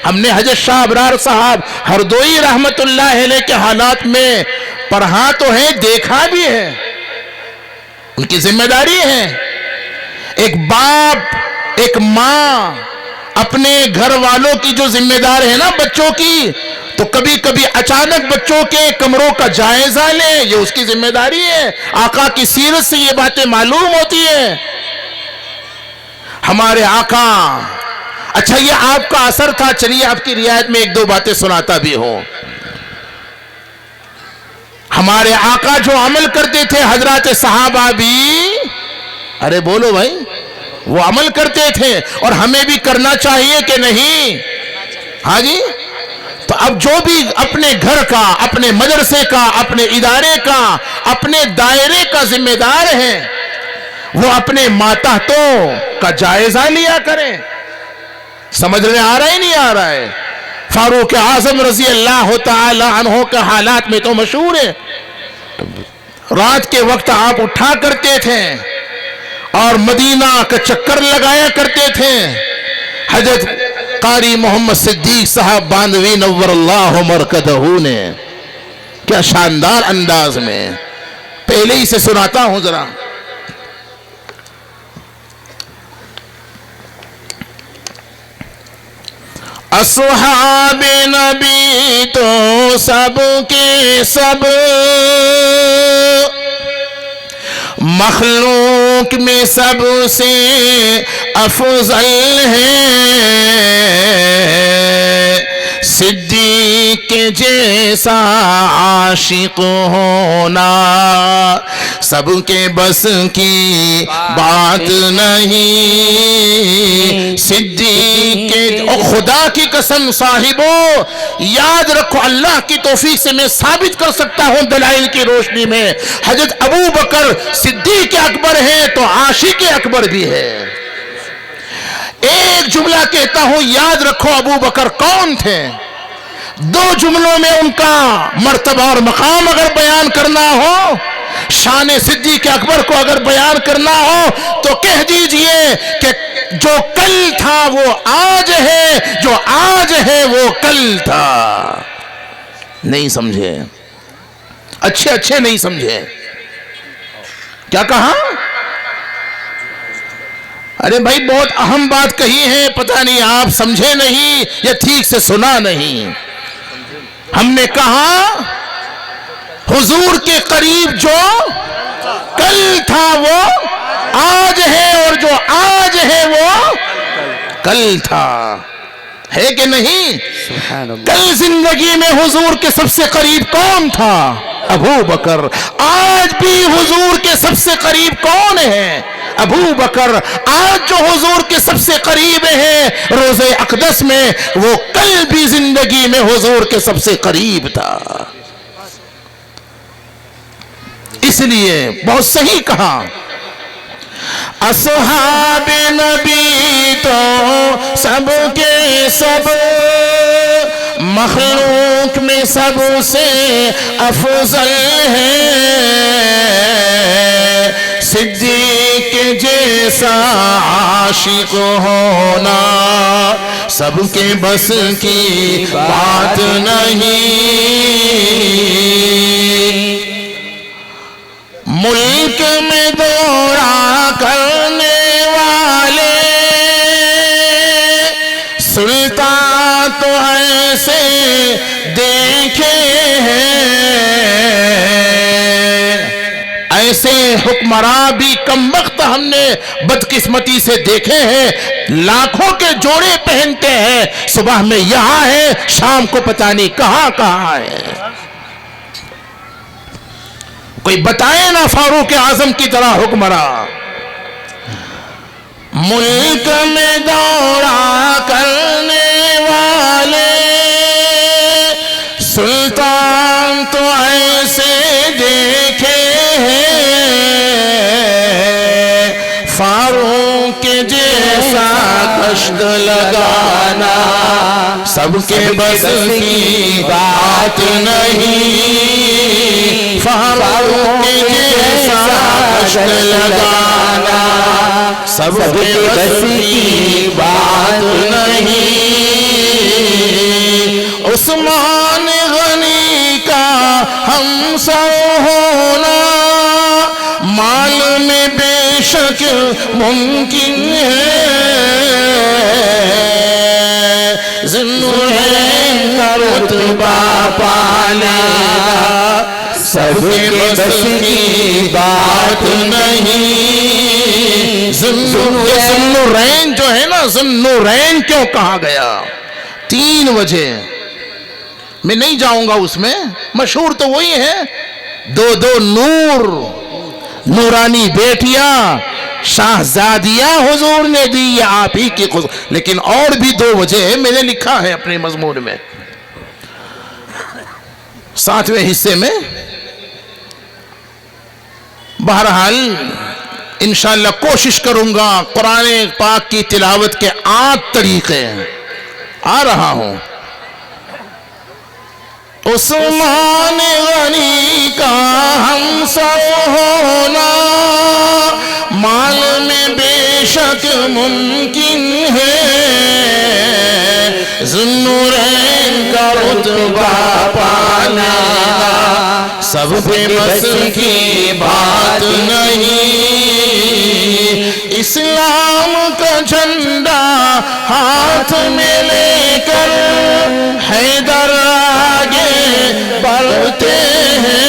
ہم نے حضرت شاہ ابرار صاحب ہردوئی رحمت اللہ علیہ کے حالات میں پڑھا تو ہے، دیکھا بھی ہے، ان کی ذمہ داری ہے۔ ایک باپ، ایک ماں اپنے گھر والوں کی جو ذمہ دار ہے نا بچوں کی، تو کبھی کبھی اچانک بچوں کے کمروں کا جائزہ لیں، یہ اس کی ذمہ داری ہے۔ آقا کی سیرت سے یہ باتیں معلوم ہوتی ہیں۔ ہمارے آقا، اچھا یہ آپ کا اثر تھا، چلیے آپ کی رعایت میں 1-2 باتیں سناتا بھی ہوں۔ ہمارے آقا جو عمل کرتے تھے حضرات صحابہ بھی، ارے بولو بھائی، وہ عمل کرتے تھے، اور ہمیں بھی کرنا چاہیے کہ نہیں؟ ہاں جی، تو اب جو بھی اپنے گھر کا، اپنے مدرسے کا، اپنے ادارے کا، اپنے دائرے کا ذمہ دار ہے، وہ اپنے ماتحتوں کا جائزہ لیا کریں۔ سمجھ میں آ رہا ہے نہیں آ رہا ہے؟ فاروق اعظم رضی اللہ تعالی عنہ کے حالات میں تو مشہور ہے، رات کے وقت آپ اٹھا کرتے تھے اور مدینہ کا چکر لگایا کرتے تھے۔ حضرت قاری محمد صدیق صاحب باندوی نور اللہ مرکزہ نے کیا شاندار انداز میں، پہلے ہی سے سناتا ہوں ذرا۔ اصحاب نبی تو سب کے سب مخلوق میں سب سے افضل ہے، صدیق کے جیسا عاشق ہونا سب کے بس کی بات نہیں، صدیق کے اور خدا کی قسم صاحبو یاد رکھو، اللہ کی توفیق سے میں ثابت کر سکتا ہوں دلائل کی روشنی میں، حضرت ابو بکر صدیق اکبر ہے تو عاشق اکبر بھی ہے۔ ایک جملہ کہتا ہوں یاد رکھو، ابو بکر کون تھے؟ دو جملوں میں ان کا مرتبہ اور مقام اگر بیان کرنا ہو، شان صدیق اکبر کو اگر بیان کرنا ہو تو کہہ دیجئے کہ جو کل تھا وہ آج ہے، جو آج ہے وہ کل تھا۔ نہیں سمجھے؟ اچھے نہیں سمجھے؟ کیا کہا؟ ارے بھائی بہت اہم بات کہی ہے، پتہ نہیں آپ سمجھے نہیں یا ٹھیک سے سنا نہیں۔ ہم نے کہا حضور کے قریب جو کل تھا وہ آج ہے، اور جو آج ہے وہ کل تھا، ہے کہ نہیں؟ کل زندگی میں حضور کے سب سے قریب کون تھا؟ ابو بکر۔ آج بھی حضور کے سب سے قریب کون ہے؟ ابو بکر۔ آج جو حضور کے سب سے قریب ہے روضہ اقدس میں، وہ کل بھی زندگی میں حضور کے سب سے قریب تھا۔ اس لیے بہت صحیح کہا، اصحاب نبی تو سب کے سب مخلوق میں سب سے افضل ہے، صدیق کے جیسا عاشق ہونا سب کے بس کی بات نہیں، ملک میں دورہ کرنے والے سلطان تو ایسے دیکھے ہیں، ایسے حکمراں بھی کم وقت ہم نے بدقسمتی سے دیکھے ہیں، لاکھوں کے جوڑے پہنتے ہیں، صبح میں یہاں ہے شام کو پتہ نہیں کہاں ہے۔ کوئی بتائے نا فاروق اعظم کی طرح حکمراں۔ ملک میں دورہ کرنے والے سلطان تو ایسے دیکھے ہیں، فاروق کے جیسا کشت لگانا سب کے بس کی بات نہیں، فاروق کے جیسا کشت لگانا سب کے بس کی بات نہیں، عثمان غنی کا ہمسر ہونا مال میں بے شک ممکن ہے، ذوالنورین کا رتبہ پانا سب کے بس کی بات نہیں، ذوالنورین جو ہے نا، ذوالنورین کیوں کہا گیا؟ 3 وجہ، میں نہیں جاؤں گا اس میں، مشہور تو وہی ہے، 2 نور، نورانی بیٹیاں شاہزادیاں حضور نے دی، یہ آپ ہی کی خصوصیت، لیکن اور بھی 2 وجہ ہے، میں نے لکھا ہے اپنے مضمون میں 7ویں حصے میں۔ بہرحال انشاءاللہ کوشش کروں گا قرآن پاک کی تلاوت کے 8 طریقے آ رہا ہوں۔ عثمان غنی کا ہمسر ہونا مال میں بے شک ممکن ہے، ذوالنورین کا رتبہ پانا سب کے بس کی بات نہیں، اسلام کا جھنڈا ہاتھ میں لے کر حیدر آگے بڑھتے ہیں،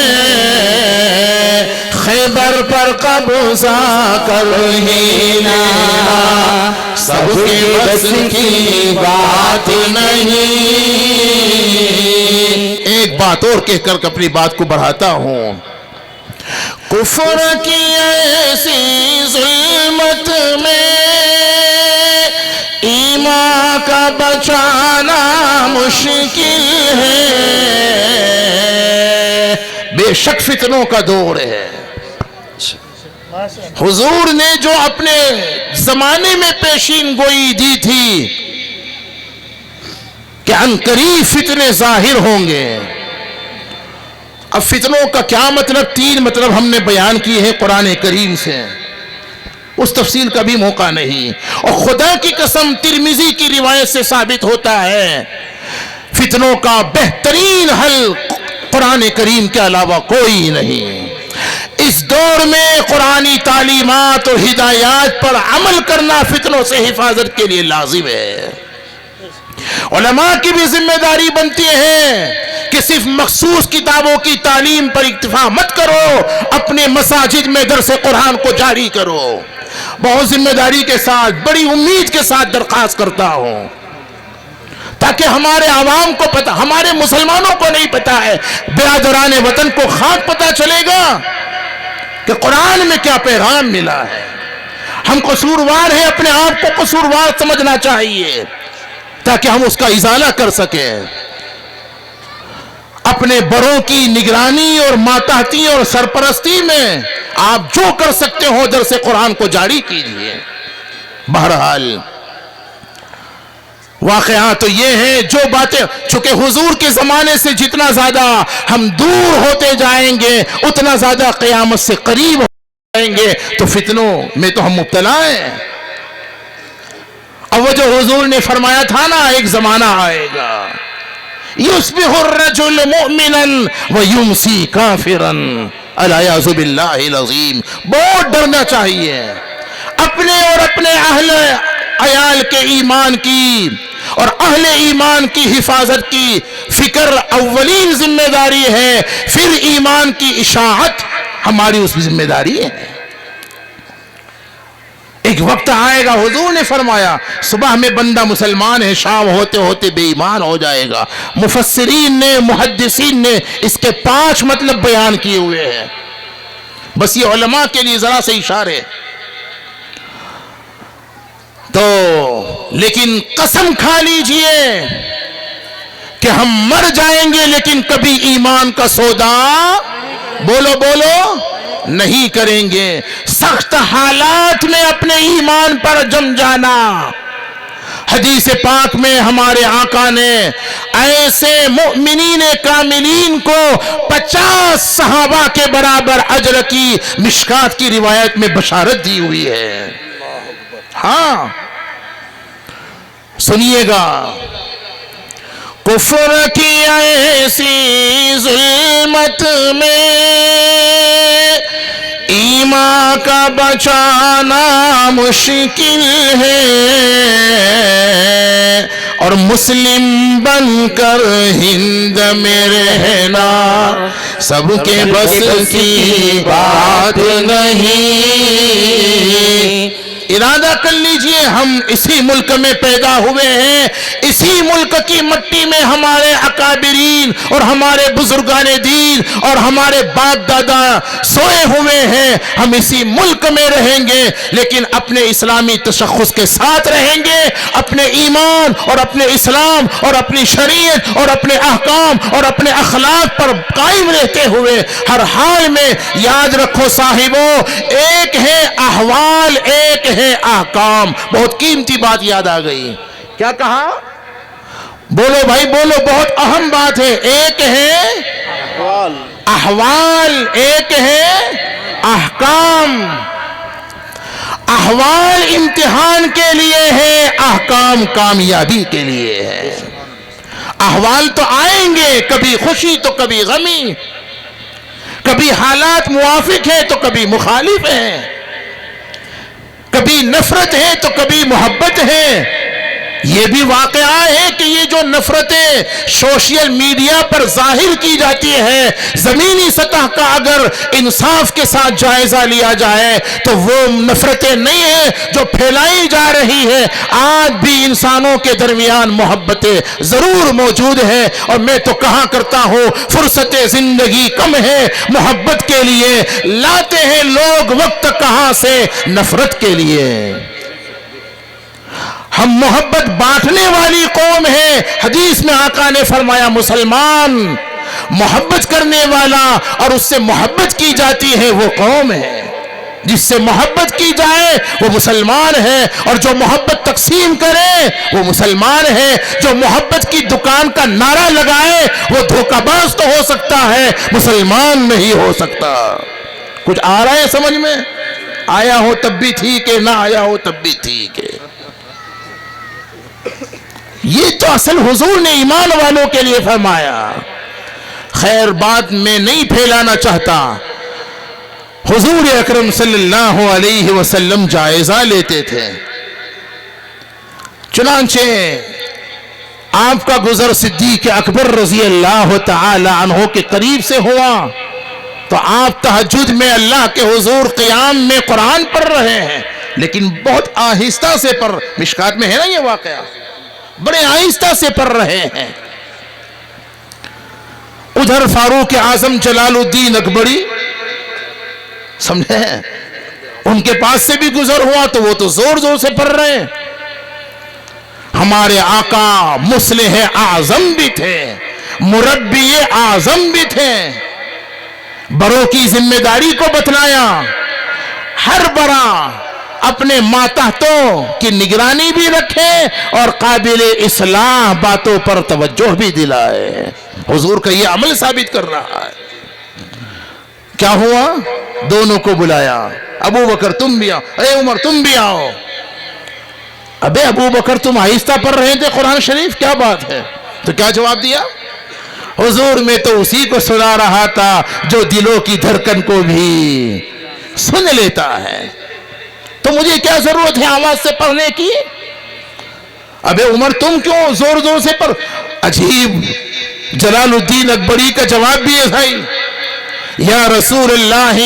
خیبر پر قبضہ کر ہی لینا سب کے بس کی بات نہیں۔ ایک بات اور کہہ کر اپنی بات کو بڑھاتا ہوں، کفر کی ایسی ظلمت میں ایمان کا بچانا مشکل ہے، بے شک فتنوں کا دور ہے۔ حضور نے جو اپنے زمانے میں پیشین گوئی دی تھی کہ عنقریب فتنے ظاہر ہوں گے، اب فتنوں کا کیا مطلب؟ 3 مطلب ہم نے بیان کیے ہیں قرآن کریم سے، اس تفصیل کا بھی موقع نہیں، اور خدا کی قسم ترمذی کی روایت سے ثابت ہوتا ہے فتنوں کا بہترین حل قرآن کریم کے علاوہ کوئی نہیں۔ اس دور میں قرآنی تعلیمات اور ہدایات پر عمل کرنا فتنوں سے حفاظت کے لیے لازم ہے۔ علماء کی بھی ذمہ داری بنتی ہے کہ صرف مخصوص کتابوں کی تعلیم پر اکتفا مت کرو، اپنے مساجد میں درس قرآن کو جاری کرو۔ بہت ذمہ داری کے ساتھ، بڑی امید کے ساتھ درخواست کرتا ہوں، تاکہ ہمارے عوام کو پتہ، ہمارے مسلمانوں کو نہیں پتہ ہے، برادران وطن کو خاک پتہ چلے گا کہ قرآن میں کیا پیغام ملا ہے۔ ہم قصوروار ہیں، اپنے آپ کو قصوروار سمجھنا چاہیے تاکہ ہم اس کا ازالہ کر سکیں۔ اپنے بڑوں کی نگرانی اور ماتحتی اور سرپرستی میں آپ جو کر سکتے ہو درس قرآن کو جاری کیجیے۔ بہرحال واقعات تو یہ ہیں، جو باتیں چونکہ حضور کے زمانے سے جتنا زیادہ ہم دور ہوتے جائیں گے اتنا زیادہ قیامت سے قریب ہو جائیں گے، تو فتنوں میں تو ہم مبتلا ہیں۔ اب وہ جو حضور نے فرمایا تھا نا، ایک زمانہ آئے گا یصبح الرجل مؤمنا ویمسی کافرا، الیاذ باللہ العظیم۔ بہت ڈرنا چاہیے اپنے اور اپنے اہل عیال کے ایمان کی اور اہل ایمان کی حفاظت کی فکر اولین ذمہ داری ہے، پھر ایمان کی اشاعت ہماری اس کی ذمہ داری ہے۔ ایک وقت آئے گا، حضور نے فرمایا صبح میں بندہ مسلمان ہے، شام ہوتے ہوتے بے ایمان ہو جائے گا۔ مفسرین نے، محدثین نے اس کے 5 مطلب بیان کیے ہوئے ہیں، بس یہ علماء کے لیے ذرا سے اشارے۔ تو لیکن قسم کھا لیجئے کہ ہم مر جائیں گے لیکن کبھی ایمان کا سودا بولو نہیں کریں گے۔ سخت حالات میں اپنے ایمان پر جم جانا۔ حدیث پاک میں ہمارے آقا نے ایسے مؤمنین کاملین کو 50 صحابہ کے برابر اجر کی مشکات کی روایت میں بشارت دی ہوئی ہے۔ ہاں سنیے گا، کفر کی ایسی ظلمت میں ایمان کا بچانا مشکل ہے، اور مسلم بن کر ہند میں رہنا سب کے بس کی بات نہیں۔ ارادہ کر لیجئے ہم اسی ملک میں پیدا ہوئے ہیں، اسی ملک کی مٹی میں ہمارے اکابرین اور ہمارے بزرگان دین اور ہمارے باپ دادا سوئے ہوئے ہیں، ہم اسی ملک میں رہیں گے، لیکن اپنے اسلامی تشخص کے ساتھ رہیں گے، اپنے ایمان اور اپنے اسلام اور اپنی شریعت اور اپنے احکام اور اپنے اخلاق پر قائم رہتے ہوئے ہر حال میں یاد رکھو صاحبوں، ایک ہے احوال، ایک ہے احکام۔ بہت قیمتی بات یاد آ گئی۔ کیا کہا؟ بولو بھائی بولو، بہت اہم بات ہے۔ ایک ہے احوال، ایک ہے احکام۔ احوال امتحان کے لیے ہے، احکام کامیابی کے لیے ہے۔ احوال تو آئیں گے، کبھی خوشی تو کبھی غمی، کبھی حالات موافق ہیں تو کبھی مخالف ہیں، کبھی نفرت ہے تو کبھی محبت ہے۔ یہ بھی واقعہ ہے کہ یہ جو نفرتیں سوشل میڈیا پر ظاہر کی جاتی ہے، زمینی سطح کا اگر انصاف کے ساتھ جائزہ لیا جائے تو وہ نفرتیں نہیں ہیں جو پھیلائی جا رہی ہے۔ آج بھی انسانوں کے درمیان محبتیں ضرور موجود ہیں، اور میں تو کہا کرتا ہوں فرصت زندگی کم ہے محبت کے لیے، لاتے ہیں لوگ وقت کہاں سے نفرت کے لیے۔ ہم محبت بانٹنے والی قوم ہے۔ حدیث میں آقا نے فرمایا مسلمان محبت کرنے والا اور اس سے محبت کی جاتی ہے وہ قوم ہے، جس سے محبت کی جائے وہ مسلمان ہے، اور جو محبت تقسیم کرے وہ مسلمان ہے۔ جو محبت کی دکان کا نعرہ لگائے وہ دھوکہ باز تو ہو سکتا ہے، مسلمان نہیں ہو سکتا۔ کچھ آ رہا ہے سمجھ میں؟ آیا ہو تب بھی ٹھیک ہے، نہ آیا ہو تب بھی ٹھیک ہے۔ یہ تو اصل حضور نے ایمان والوں کے لیے فرمایا۔ خیر بات میں نہیں پھیلانا چاہتا، حضور اکرم صلی اللہ علیہ وسلم جائزہ لیتے تھے۔ چنانچہ آپ کا گزر صدیق اکبر رضی اللہ تعالی عنہ کے قریب سے ہوا تو آپ تہجد میں اللہ کے حضور قیام میں قرآن پڑھ رہے ہیں، لیکن بہت آہستہ سے پڑھ، مشکات میں ہے نا یہ واقعہ، بڑے آہستہ سے پڑھ رہے ہیں۔ ادھر فاروق اعظم جلال الدین اکبری سمجھے ان کے پاس سے بھی گزر ہوا تو وہ تو زور زور سے پڑھ رہے ہیں۔ ہمارے آقا مصلح اعظم بھی تھے، مربی اعظم بھی تھے، بڑوں کی ذمہ داری کو بتلایا، ہر بڑا اپنے ماتحتوں کی نگرانی بھی رکھے اور قابل اصلاح باتوں پر توجہ بھی دلائے۔ حضور کا یہ عمل ثابت کر رہا ہے۔ کیا ہوا؟ دونوں کو بلایا، ابو بکر تم بھی آؤ، اے عمر تم بھی آؤ۔ ابے ابو بکر تم آہستہ پڑھ رہے تھے قرآن شریف، کیا بات ہے؟ تو کیا جواب دیا؟ حضور میں تو اسی کو سنا رہا تھا جو دلوں کی دھڑکن کو بھی سن لیتا ہے، تو مجھے کیا ضرورت ہے آواز سے پڑھنے کی؟ ابے عمر تم کیوں زور زور سے پڑھ؟ عجیب، جلال الدین اکبری کا جواب بھی ایسا ہی، یا رسول اللہ،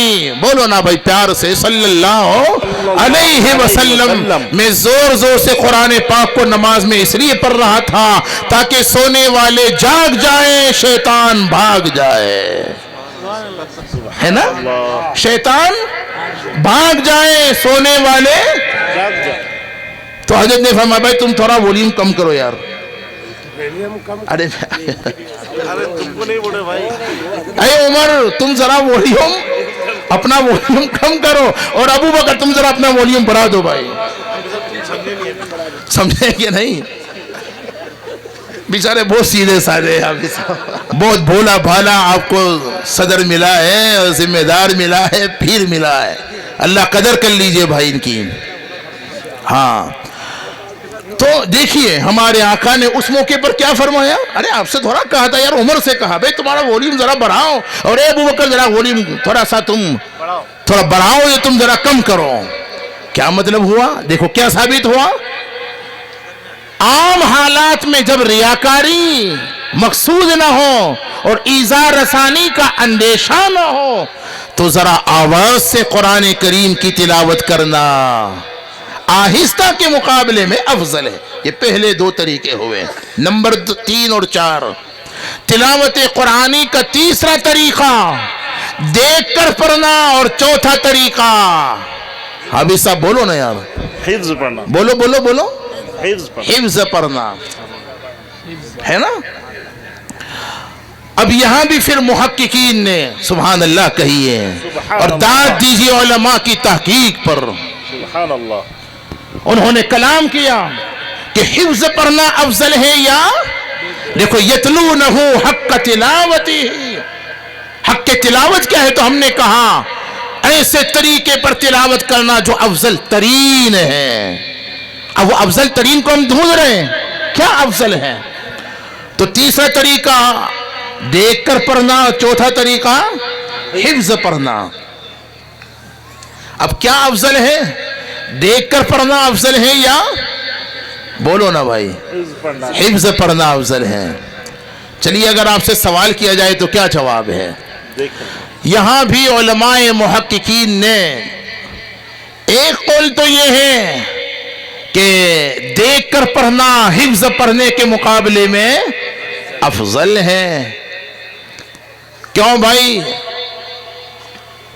بولو نا بھائی پیار سے، صلی اللہ علیہ وسلم، میں زور زور سے قرآن پاک کو نماز میں اس لیے پڑھ رہا تھا تاکہ سونے والے جاگ جائیں، شیطان بھاگ جائے، ہے نا؟ شیطان بھاگ جائیں، سونے والے تو حضرت نے فرمایا بھائی تم تھوڑا ولیوم کم کرو یار۔ ارے تم کو نہیں بولے بھائی، اے عمر تم ذرا ولیوم اپنا ولیوم کم کرو، اور ابو بکر تم ذرا اپنا ولیوم بڑھا دو بھائی۔ سمجھے کہ نہیں؟ بیچارے بہت سیدھے سادے ہیں، بہت بھولا بھالا آپ کو صدر ملا ہے اور ذمہ دار ملا ہے، پیر ملا ہے، اللہ قدر کر لیجئے بھائی ان کی۔ ہاں تو دیکھیے ہمارے آقا نے اس موقع پر کیا فرمایا؟ ارے آپ سے تھوڑا کہا تھا یار، عمر سے کہا بھئی تمہارا ولیوم ذرا بڑھاؤ، اور اے ابو بکر ذرا ولیوم تھوڑا سا تم تھوڑا بڑھاؤ، یہ تم ذرا کم کرو۔ کیا مطلب ہوا؟ دیکھو کیا ثابت ہوا؟ عام حالات میں جب ریاکاری مقصود نہ ہو اور ایذا رسانی کا اندیشہ نہ ہو تو ذرا آواز سے قرآن کریم کی تلاوت کرنا آہستہ کے مقابلے میں افضل ہے۔ یہ پہلے دو طریقے ہوئے۔ نمبر 3 اور 4، تلاوت قرآنی کا تیسرا طریقہ دیکھ کر پڑھنا، اور چوتھا طریقہ حافظ صاحب بولو نا یار، حفظ پڑھنا، بولو بولو بولو، حفظ پڑھنا ہے نا۔ اب یہاں بھی پھر محققین نے سبحان اللہ کہی ہے، اور داد دیجیے علماء کی تحقیق پر۔ سبحان اللہ، انہوں نے کلام کیا کہ حفظ پڑھنا افضل ہے یا دیکھو یتلونہ حق تلاوتی، حق تلاوت کیا ہے؟ تو ہم نے کہا ایسے طریقے پر تلاوت کرنا جو افضل ترین ہے۔ اب وہ افضل ترین کو ہم ڈھونڈ رہے ہیں، کیا افضل ہے؟ تو تیسرا طریقہ دیکھ کر پڑھنا، چوتھا طریقہ حفظ پڑھنا. اب کیا افضل ہے؟ دیکھ کر پڑھنا افضل ہے یا بولو نا بھائی حفظ پڑھنا افضل ہے؟ چلیے اگر آپ سے سوال کیا جائے تو کیا جواب ہے؟ یہاں بھی علماء محققین نے ایک قول تو یہ ہے کہ دیکھ کر پڑھنا حفظ پڑھنے کے مقابلے میں افضل ہے. کیوں بھائی؟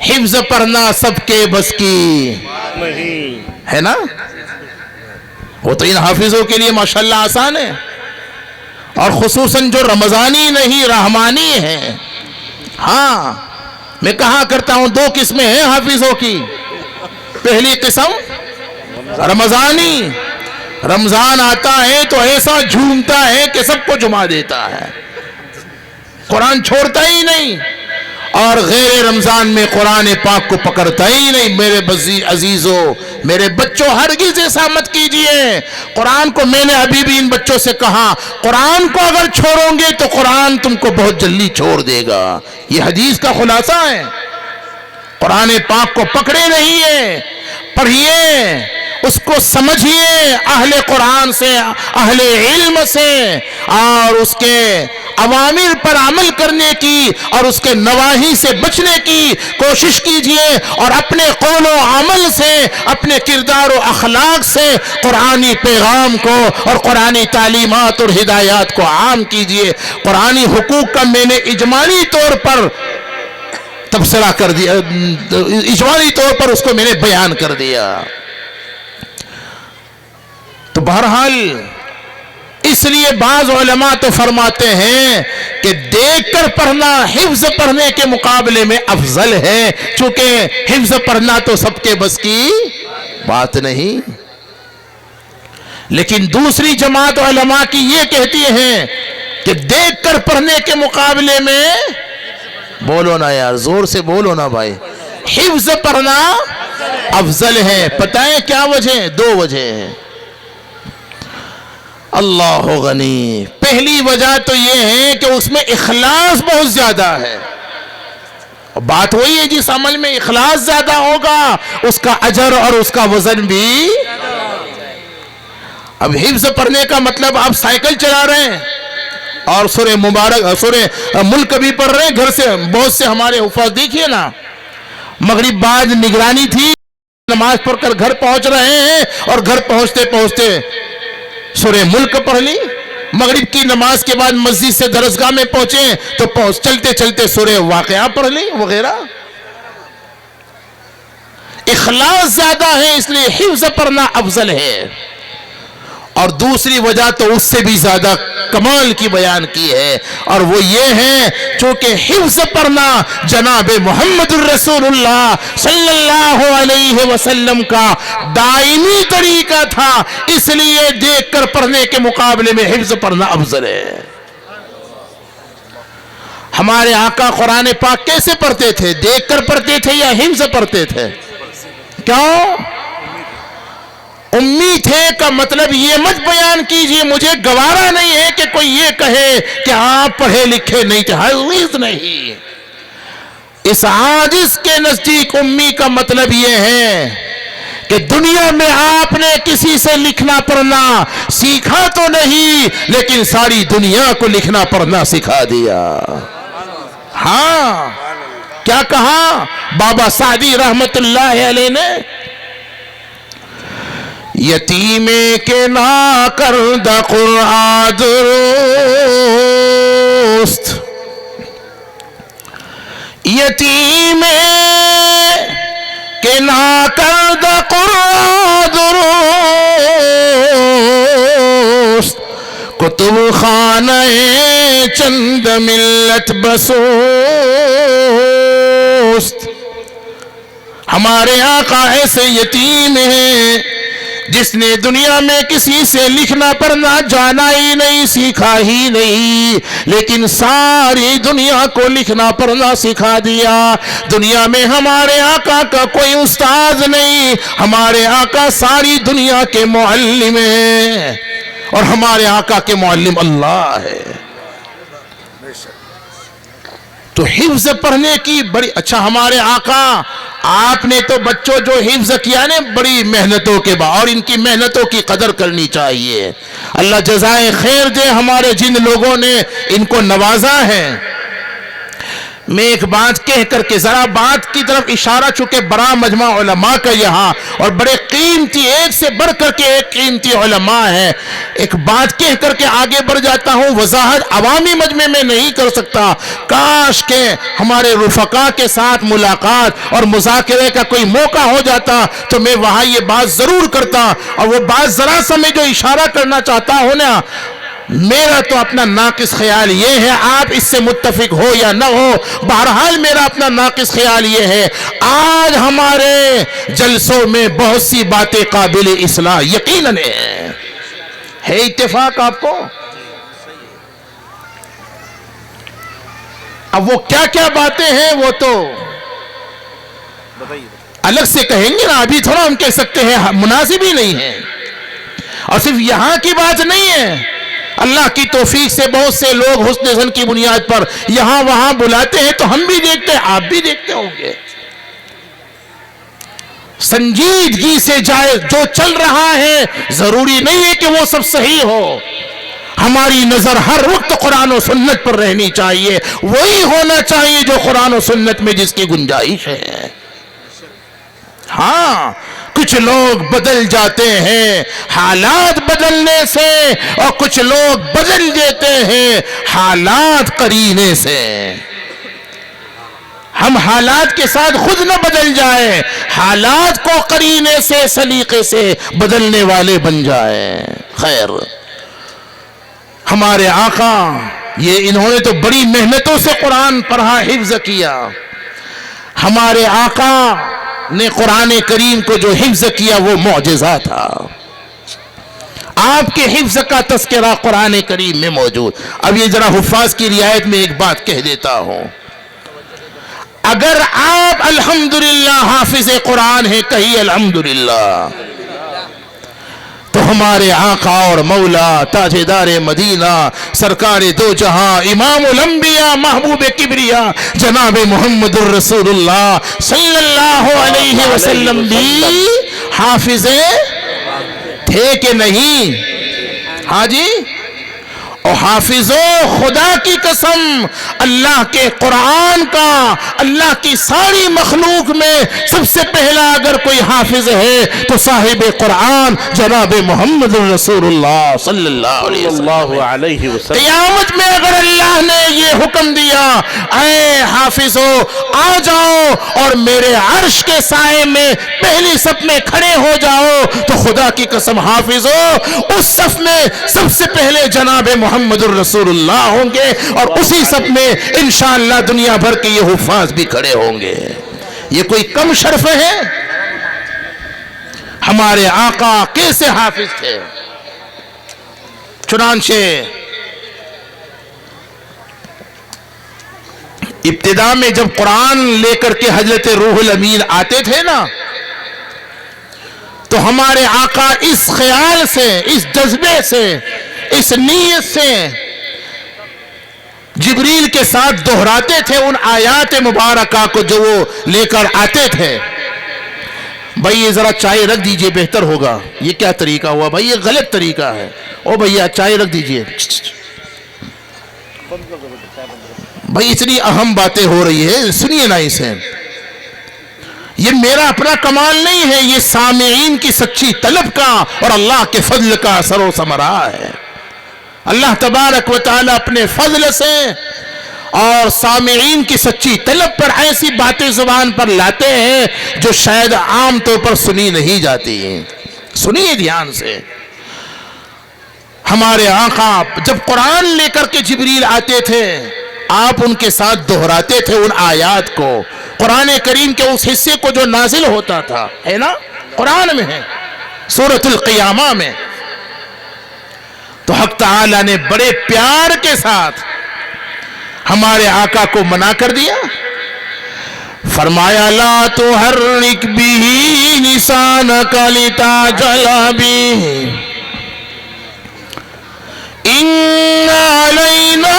حفظ پڑھنا سب کے بس کی نہیں ہے نا. وہ تو ان حافظوں کے لیے ماشاءاللہ آسان ہے، اور خصوصاً جو رمضانی نہیں رحمانی ہے. ہاں میں کہا کرتا ہوں دو قسمیں ہیں حافظوں کی. پہلی قسم رمضانی، رمضان آتا ہے تو ایسا جھومتا ہے کہ سب کو جھما دیتا ہے، قرآن چھوڑتا ہی نہیں. اور غیر رمضان میں قرآن پاک کو پکڑتا ہی نہیں. میرے عزیزوں، میرے بچوں، ہرگز ایسا مت کیجئے. قرآن کو میں نے ابھی بھی ان بچوں سے کہا، قرآن کو اگر چھوڑو گے تو قرآن تم کو بہت جلدی چھوڑ دے گا. یہ حدیث کا خلاصہ ہے. قرآن پاک کو پکڑے نہیں ہے، پڑھیے، اس کو سمجھیے اہل قرآن سے، اہل علم سے، اور اس کے اوامر پر عمل کرنے کی اور اس کے نواہی سے بچنے کی کوشش کیجئے، اور اپنے قول و عمل سے، اپنے کردار و اخلاق سے قرآنی پیغام کو اور قرآنی تعلیمات اور ہدایات کو عام کیجئے. قرآنی حقوق کا میں نے اجمالی طور پر تبصرہ کر دیا، اجمالی طور پر اس کو میں نے بیان کر دیا. تو بہرحال اس لیے بعض علماء تو فرماتے ہیں کہ دیکھ کر پڑھنا حفظ پڑھنے کے مقابلے میں افضل ہے، چونکہ حفظ پڑھنا تو سب کے بس کی بات نہیں. لیکن دوسری جماعت علماء کی یہ کہتی ہے کہ دیکھ کر پڑھنے کے مقابلے میں، بولو نا یار، زور سے بولو نا بھائی، حفظ پڑھنا افضل ہے. پتہ ہے کیا وجہ؟ دو وجہ ہیں. اللہ غنی. پہلی وجہ تو یہ ہے کہ اس میں اخلاص بہت زیادہ ہے. بات وہی ہے جس عمل میں اخلاص زیادہ ہوگا اس کا اجر اور اس کا وزن بھی. اب حفظ پڑھنے کا مطلب آپ سائیکل چلا رہے ہیں اور سورہ مبارک، سورہ ملک بھی پڑھ رہے ہیں. گھر سے بہت سے ہمارے حفاظ دیکھیے نا، مغرب بعد نگرانی تھی، نماز پڑھ کر گھر پہنچ رہے ہیں اور گھر پہنچتے پہنچتے سورہ ملک پڑھ لی. مغرب کی نماز کے بعد مسجد سے درسگاہ میں پہنچے تو چلتے چلتے سورہ واقعہ پڑھ لی وغیرہ. اخلاص زیادہ ہے اس لیے حفظ پڑھنا افضل ہے. اور دوسری وجہ تو اس سے بھی زیادہ کمال کی بیان کی ہے، اور وہ یہ ہے چونکہ حفظ پڑھنا جناب محمد الرسول اللہ صلی اللہ علیہ وسلم کا دائمی طریقہ تھا، اس لیے دیکھ کر پڑھنے کے مقابلے میں حفظ پڑھنا افضل ہے. ہمارے آقا قرآن پاک کیسے پڑھتے تھے؟ دیکھ کر پڑھتے تھے یا حفظ پڑھتے تھے؟ کیوں امی تھے کا مطلب یہ مت بیان کیجئے. مجھے گوارا نہیں ہے کہ کوئی یہ کہے کہ آپ پڑھے لکھے نہیں تھے. ہرگز نہیں. اس عاجز کے نزدیک امی کا مطلب یہ ہے کہ دنیا میں آپ نے کسی سے لکھنا پڑھنا سیکھا تو نہیں، لیکن ساری دنیا کو لکھنا پڑھنا سکھا دیا. ہاں کیا کہا بابا سعدی رحمت اللہ علیہ نے؟ یتیمے کے نا کردہ قرآن درست، یتیمے کے نا کردہ قرآن درست، کتب خانہ چند ملت بسوست. ہمارے آقا ایسے یتیم ہیں جس نے دنیا میں کسی سے لکھنا پڑھنا جانا ہی نہیں، سیکھا ہی نہیں، لیکن ساری دنیا کو لکھنا پڑھنا سکھا دیا. دنیا میں ہمارے آقا کا کوئی استاد نہیں، ہمارے آقا ساری دنیا کے معلم ہیں، اور ہمارے آقا کے معلم اللہ ہے. تو حفظ پڑھنے کی بڑی اچھا ہمارے آقا آپ نے تو بچوں جو حفظ کیا نے بڑی محنتوں کے بعد، اور ان کی محنتوں کی قدر کرنی چاہیے. اللہ جزائے خیر دے ہمارے جن لوگوں نے ان کو نوازا ہے. میں ایک بات کہہ کر کے ذرا بات کی طرف اشارہ، چونکہ بڑا مجمع علماء کا یہاں اور بڑے قیمتی، ایک سے بڑھ کر کے ایک قیمتی علماء ہے، ایک بات کہہ کر کے آگے بڑھ جاتا ہوں. وضاحت عوامی مجمع میں نہیں کر سکتا، کاش کہ ہمارے رفقا کے ساتھ ملاقات اور مذاکرے کا کوئی موقع ہو جاتا تو میں وہاں یہ بات ضرور کرتا. اور وہ بات ذرا سا میں جو اشارہ کرنا چاہتا ہوں نا، میرا تو اپنا ناقص خیال یہ ہے، آپ اس سے متفق ہو یا نہ ہو، بہرحال میرا اپنا ناقص خیال یہ ہے، آج ہمارے جلسوں میں بہت سی باتیں قابل اصلاح یقیناً ہے اتفاق آپ کو؟ اب وہ کیا کیا باتیں ہیں وہ تو الگ سے کہیں گے نا، ابھی تھوڑا ہم کہہ سکتے ہیں، مناسب ہی نہیں ہے. اور صرف یہاں کی بات نہیں ہے، اللہ کی توفیق سے بہت سے لوگ حسن ظن کی بنیاد پر یہاں وہاں بلاتے ہیں تو ہم بھی دیکھتے ہیں، آپ بھی دیکھتے ہوں گے. سنجیدگی سے جائے جو چل رہا ہے، ضروری نہیں ہے کہ وہ سب صحیح ہو. ہماری نظر ہر وقت قرآن و سنت پر رہنی چاہیے، وہی ہونا چاہیے جو قرآن و سنت میں جس کی گنجائش ہے. ہاں کچھ لوگ بدل جاتے ہیں حالات بدلنے سے، اور کچھ لوگ بدل دیتے ہیں حالات قرینے سے. ہم حالات کے ساتھ خود نہ بدل جائیں، حالات کو قرینے سے سلیقے سے بدلنے والے بن جائیں. خیر، ہمارے آقا یہ انہوں نے تو بڑی محنتوں سے قرآن پڑھا، حفظ کیا. ہمارے آقا نے قرآن کریم کو جو حفظ کیا وہ معجزہ تھا. آپ کے حفظ کا تذکرہ قرآن کریم میں موجود. اب یہ ذرا حفاظ کی رعایت میں ایک بات کہہ دیتا ہوں، اگر آپ الحمدللہ حافظ قرآن ہیں، کہیے الحمدللہ، تو ہمارے آقا اور مولا تاجدار مدینہ سرکار دو جہاں امام الانبیاء محبوب کبریا جناب محمد الرسول اللہ صلی اللہ علیہ وسلم بھی حافظ تھے کہ نہیں؟ ہاں جی. اور حافظوں، خدا کی قسم، اللہ کے قرآن کا، اللہ کی ساری مخلوق میں سب سے پہلا اگر کوئی حافظ ہے تو صاحب قرآن جناب محمد رسول اللہ صلی اللہ علیہ وسلم. قیامت میں اگر اللہ نے یہ حکم دیا، اے حافظوں آ جاؤ اور میرے عرش کے سائے میں پہلی صف میں کھڑے ہو جاؤ، تو خدا کی قسم حافظوں اس صف میں سب سے پہلے جناب محمد الرسول اللہ ہوں گے، اور اسی صف میں انشاءاللہ دنیا بھر کے یہ حفاظ بھی کھڑے ہوں گے. یہ کوئی کم شرف ہے؟ ہمارے آقا کیسے حافظ تھے. چنانچہ ابتدا میں جب قرآن لے کر کے حضرت روح الامین آتے تھے نا، تو ہمارے آقا اس خیال سے، اس جذبے سے، اس نیت سے جبریل کے ساتھ دہراتے تھے ان آیات مبارکہ کو جو وہ لے کر آتے تھے. بھائی یہ ذرا چائے رکھ دیجئے، بہتر ہوگا. یہ کیا طریقہ ہوا بھائی؟ یہ غلط طریقہ ہے. او بھیا چائے رکھ دیجئے. بھائی اتنی اہم باتیں ہو رہی ہے، سنیے نا اسے. یہ میرا اپنا کمال نہیں ہے، یہ سامعین کی سچی طلب کا اور اللہ کے فضل کا اثر و ثمرہ ہے. اللہ تبارک و تعالی اپنے فضل سے اور سامعین کی سچی طلب پر ایسی باتیں زبان پر لاتے ہیں جو شاید عام طور پر سنی نہیں جاتی ہیں. سنیے دھیان سے. ہمارے آقا جب قرآن لے کر کے جبریل آتے تھے، آپ ان کے ساتھ دہراتے تھے ان آیات کو، قرآن کریم کے اس حصے کو جو نازل ہوتا تھا، ہے نا قرآن میں ہے سورۃ القیامہ میں. تو حق تعالی نے بڑے پیار کے ساتھ ہمارے آقا کو منع کر دیا. فرمایا لا تحرک به لسانک لتعجل به ان علینا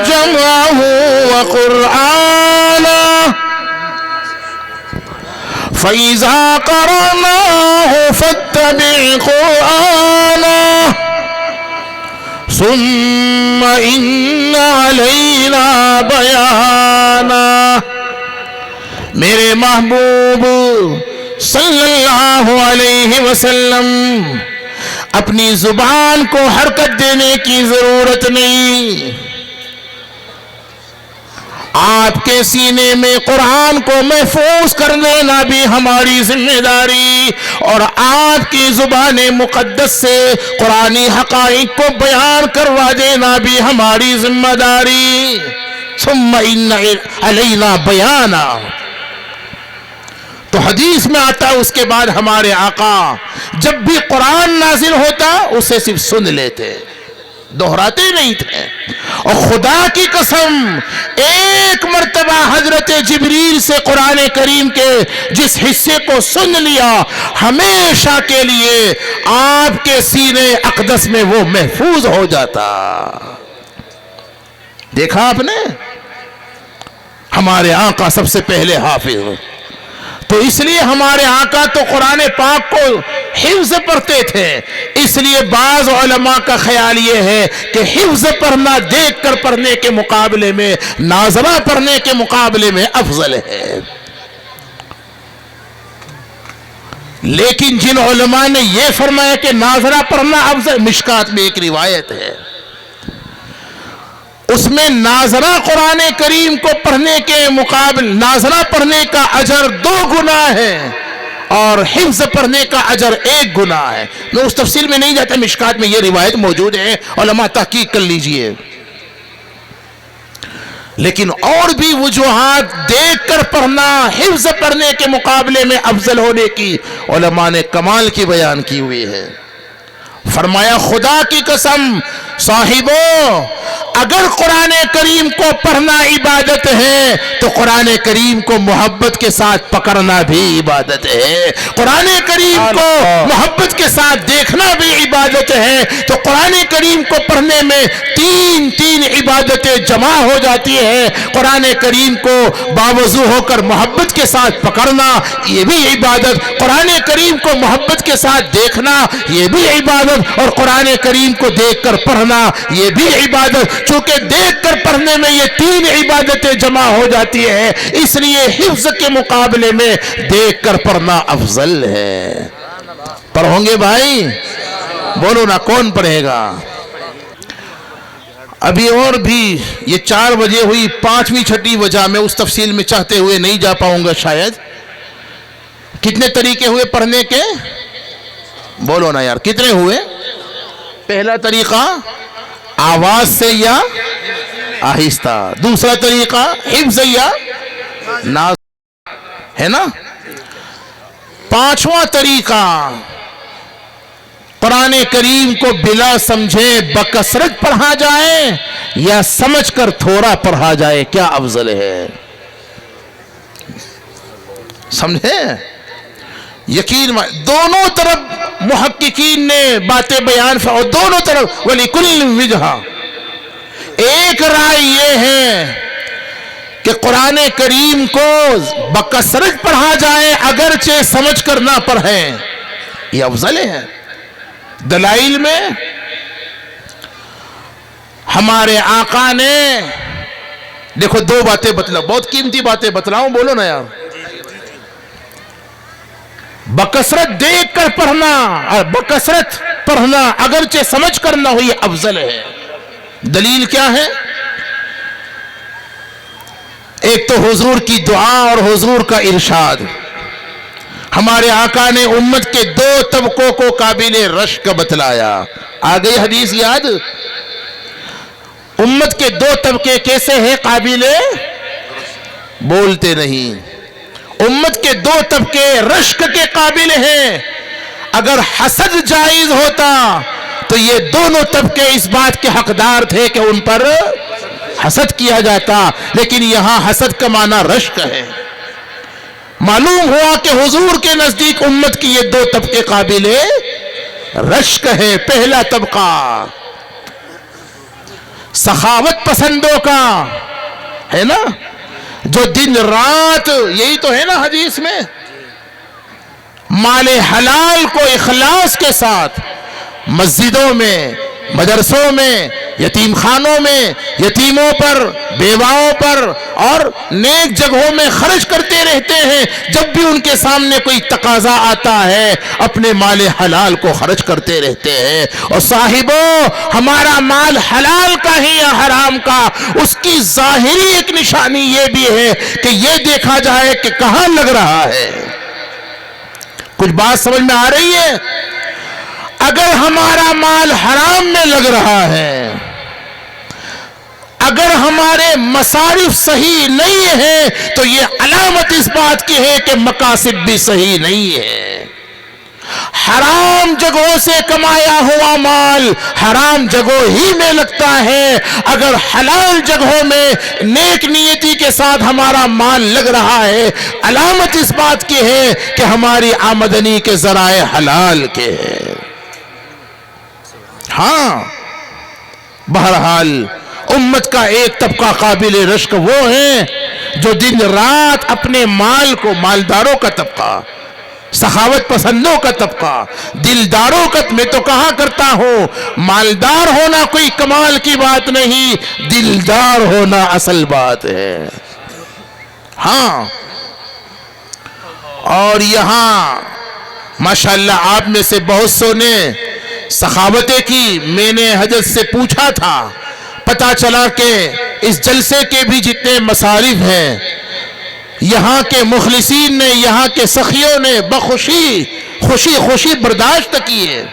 جمعہ وقرآن فَإِذَا قَرَأْنَاهُ فَاتَّبِعْ قُرْآنَهُ ثُمَّ إِنَّ عَلَيْنَا بَيَانَهُ. میرے محبوب صلی اللہ علیہ وسلم اپنی زبان کو حرکت دینے کی ضرورت نہیں. آپ کے سینے میں قرآن کو محفوظ کر لینا بھی ہماری ذمہ داری، اور آپ کی زبان مقدس سے قرآنی حقائق کو بیان کروا دینا بھی ہماری ذمہ داری. ثم ان علینا بیانا. تو حدیث میں آتا ہے اس کے بعد ہمارے آقا جب بھی قرآن نازل ہوتا اسے صرف سن لیتے، دہراتے نہیں تھے. اور خدا کی قسم ایک مرتبہ حضرت جبریل سے قرآن کریم کے جس حصے کو سن لیا ہمیشہ کے لیے آپ کے سینے اقدس میں وہ محفوظ ہو جاتا. دیکھا آپ نے، ہمارے آقا سب سے پہلے حافظ. تو اس لیے ہمارے آقا تو قرآن پاک کو حفظ پڑھتے تھے. اس لیے بعض علماء کا خیال یہ ہے کہ حفظ پڑھنا دیکھ کر پڑھنے کے مقابلے میں ناظرہ پڑھنے کے مقابلے میں افضل ہے. لیکن جن علماء نے یہ فرمایا کہ ناظرہ پڑھنا افضل، مشکات میں ایک روایت ہے اس میں ناظرہ قرآن کریم کو پڑھنے کے مقابل ناظرہ پڑھنے کا اجر 2 گنا ہے اور حفظ پڑھنے کا اجر 1 گنا ہے. میں اس تفصیل میں نہیں جاتا، مشکات میں یہ روایت موجود ہے، علماء تحقیق کر لیجئے. لیکن اور بھی وجوہات دیکھ کر پڑھنا حفظ پڑھنے کے مقابلے میں افضل ہونے کی علماء نے کمال کی بیان کی ہوئی ہے. فرمایا خدا کی قسم صاحبوں، اگر قرآن کریم کو پڑھنا عبادت ہے تو قرآن کریم کو محبت کے ساتھ پکڑنا بھی عبادت ہے. قرآن کریم کو محبت کے ساتھ دیکھنا بھی عبادت ہے. تو قرآن کریم کو پڑھنے میں تین عبادتیں جمع ہو جاتی ہیں. قرآن کریم کو باوضو ہو کر محبت کے ساتھ پکڑنا یہ بھی عبادت، قرآن کریم کو محبت کے ساتھ دیکھنا یہ بھی عبادت، اور قرآن کریم کو دیکھ کر پڑھنا یہ بھی عبادت. چونکہ دیکھ کر پڑھنے میں یہ 3 عبادتیں جمع ہو جاتی ہیں، اس لیے حفظ کے مقابلے میں دیکھ کر پڑھنا افضل ہے. پڑھوں گے بھائی؟ بولو نا، کون پڑھے گا؟ ابھی اور بھی یہ 4 بجے ہوئی، 5ویں 6ٹی وجہ میں اس تفصیل میں چاہتے ہوئے نہیں جا پاؤں گا شاید. کتنے طریقے ہوئے پڑھنے کے؟ بولو نا یار، کتنے ہوئے؟ پہلا طریقہ آواز سے یا آہستہ، دوسرا طریقہ حفظ یا ناز ہے نا، 5واں طریقہ قرآن کریم کو بلا سمجھے بکثرت پڑھا جائے یا سمجھ کر تھوڑا پڑھا جائے، کیا افضل ہے؟ سمجھے؟ یقین دونوں طرف محققین نے باتیں بیان اور دونوں طرف وَلِكُلٍ وِجْهَةٌ. ایک رائے یہ ہے کہ قرآن کریم کو بکثرت پڑھا جائے اگرچہ سمجھ کر نہ پڑھیں، یہ افضل ہے. دلائل میں ہمارے آقا نے دیکھو 2 باتیں بتلاؤ، بہت قیمتی باتیں بتلاؤں، بولو نا یار. بکثرت دیکھ کر پڑھنا اور بکثرت پڑھنا اگرچہ سمجھ کر نہ ہو یہ افضل ہے. دلیل کیا ہے؟ ایک تو حضور کی دعا اور حضور کا ارشاد. ہمارے آقا نے امت کے 2 طبقوں کو قابل رشک بتلایا. آ گئی حدیث یاد؟ امت کے 2 طبقے کیسے ہیں قابل؟ بولتے نہیں. امت کے 2 طبقے رشک کے قابل ہیں. اگر حسد جائز ہوتا تو یہ دونوں طبقے اس بات کے حقدار تھے کہ ان پر حسد کیا جاتا، لیکن یہاں حسد کا معنی رشک ہے. معلوم ہوا کہ حضور کے نزدیک امت کی یہ 2 طبقے قابل رشک ہے. پہلا طبقہ سخاوت پسندوں کا ہے نا، جو دن رات، یہی تو ہے نا حدیث میں، مال حلال کو اخلاص کے ساتھ مسجدوں میں، مدرسوں میں، یتیم خانوں میں، یتیموں پر، بیواؤں پر اور نیک جگہوں میں خرچ کرتے رہتے ہیں. جب بھی ان کے سامنے کوئی تقاضا آتا ہے اپنے مال حلال کو خرچ کرتے رہتے ہیں. اور صاحبوں، ہمارا مال حلال کا ہے یا حرام کا، اس کی ظاہری ایک نشانی یہ بھی ہے کہ یہ دیکھا جائے کہ کہاں لگ رہا ہے. کچھ بات سمجھ میں آ رہی ہے؟ اگر ہمارا مال حرام میں لگ رہا ہے، اگر ہمارے مصارف صحیح نہیں ہیں، تو یہ علامت اس بات کی ہے کہ مقاصد بھی صحیح نہیں ہے. حرام جگہوں سے کمایا ہوا مال حرام جگہوں ہی میں لگتا ہے. اگر حلال جگہوں میں نیک نیتی کے ساتھ ہمارا مال لگ رہا ہے، علامت اس بات کی ہے کہ ہماری آمدنی کے ذرائع حلال کے ہیں. ہاں، بہرحال امت کا ایک طبقہ قابل رشک وہ ہیں جو دن رات اپنے مال کو، مالداروں کا طبقہ، سخاوت پسندوں کا طبقہ، دلداروں کا، میں تو کہا کرتا ہوں مالدار ہونا کوئی کمال کی بات نہیں، دلدار ہونا اصل بات ہے. ہاں، اور یہاں ماشاءاللہ آپ میں سے بہت سو نے سخاوتیں کی. میں نے حضرت سے پوچھا تھا، پتا چلا کہ اس جلسے کے بھی جتنے مصارف ہیں یہاں کے مخلصین نے، یہاں کے سخیوں نے خوشی برداشت کی ہے.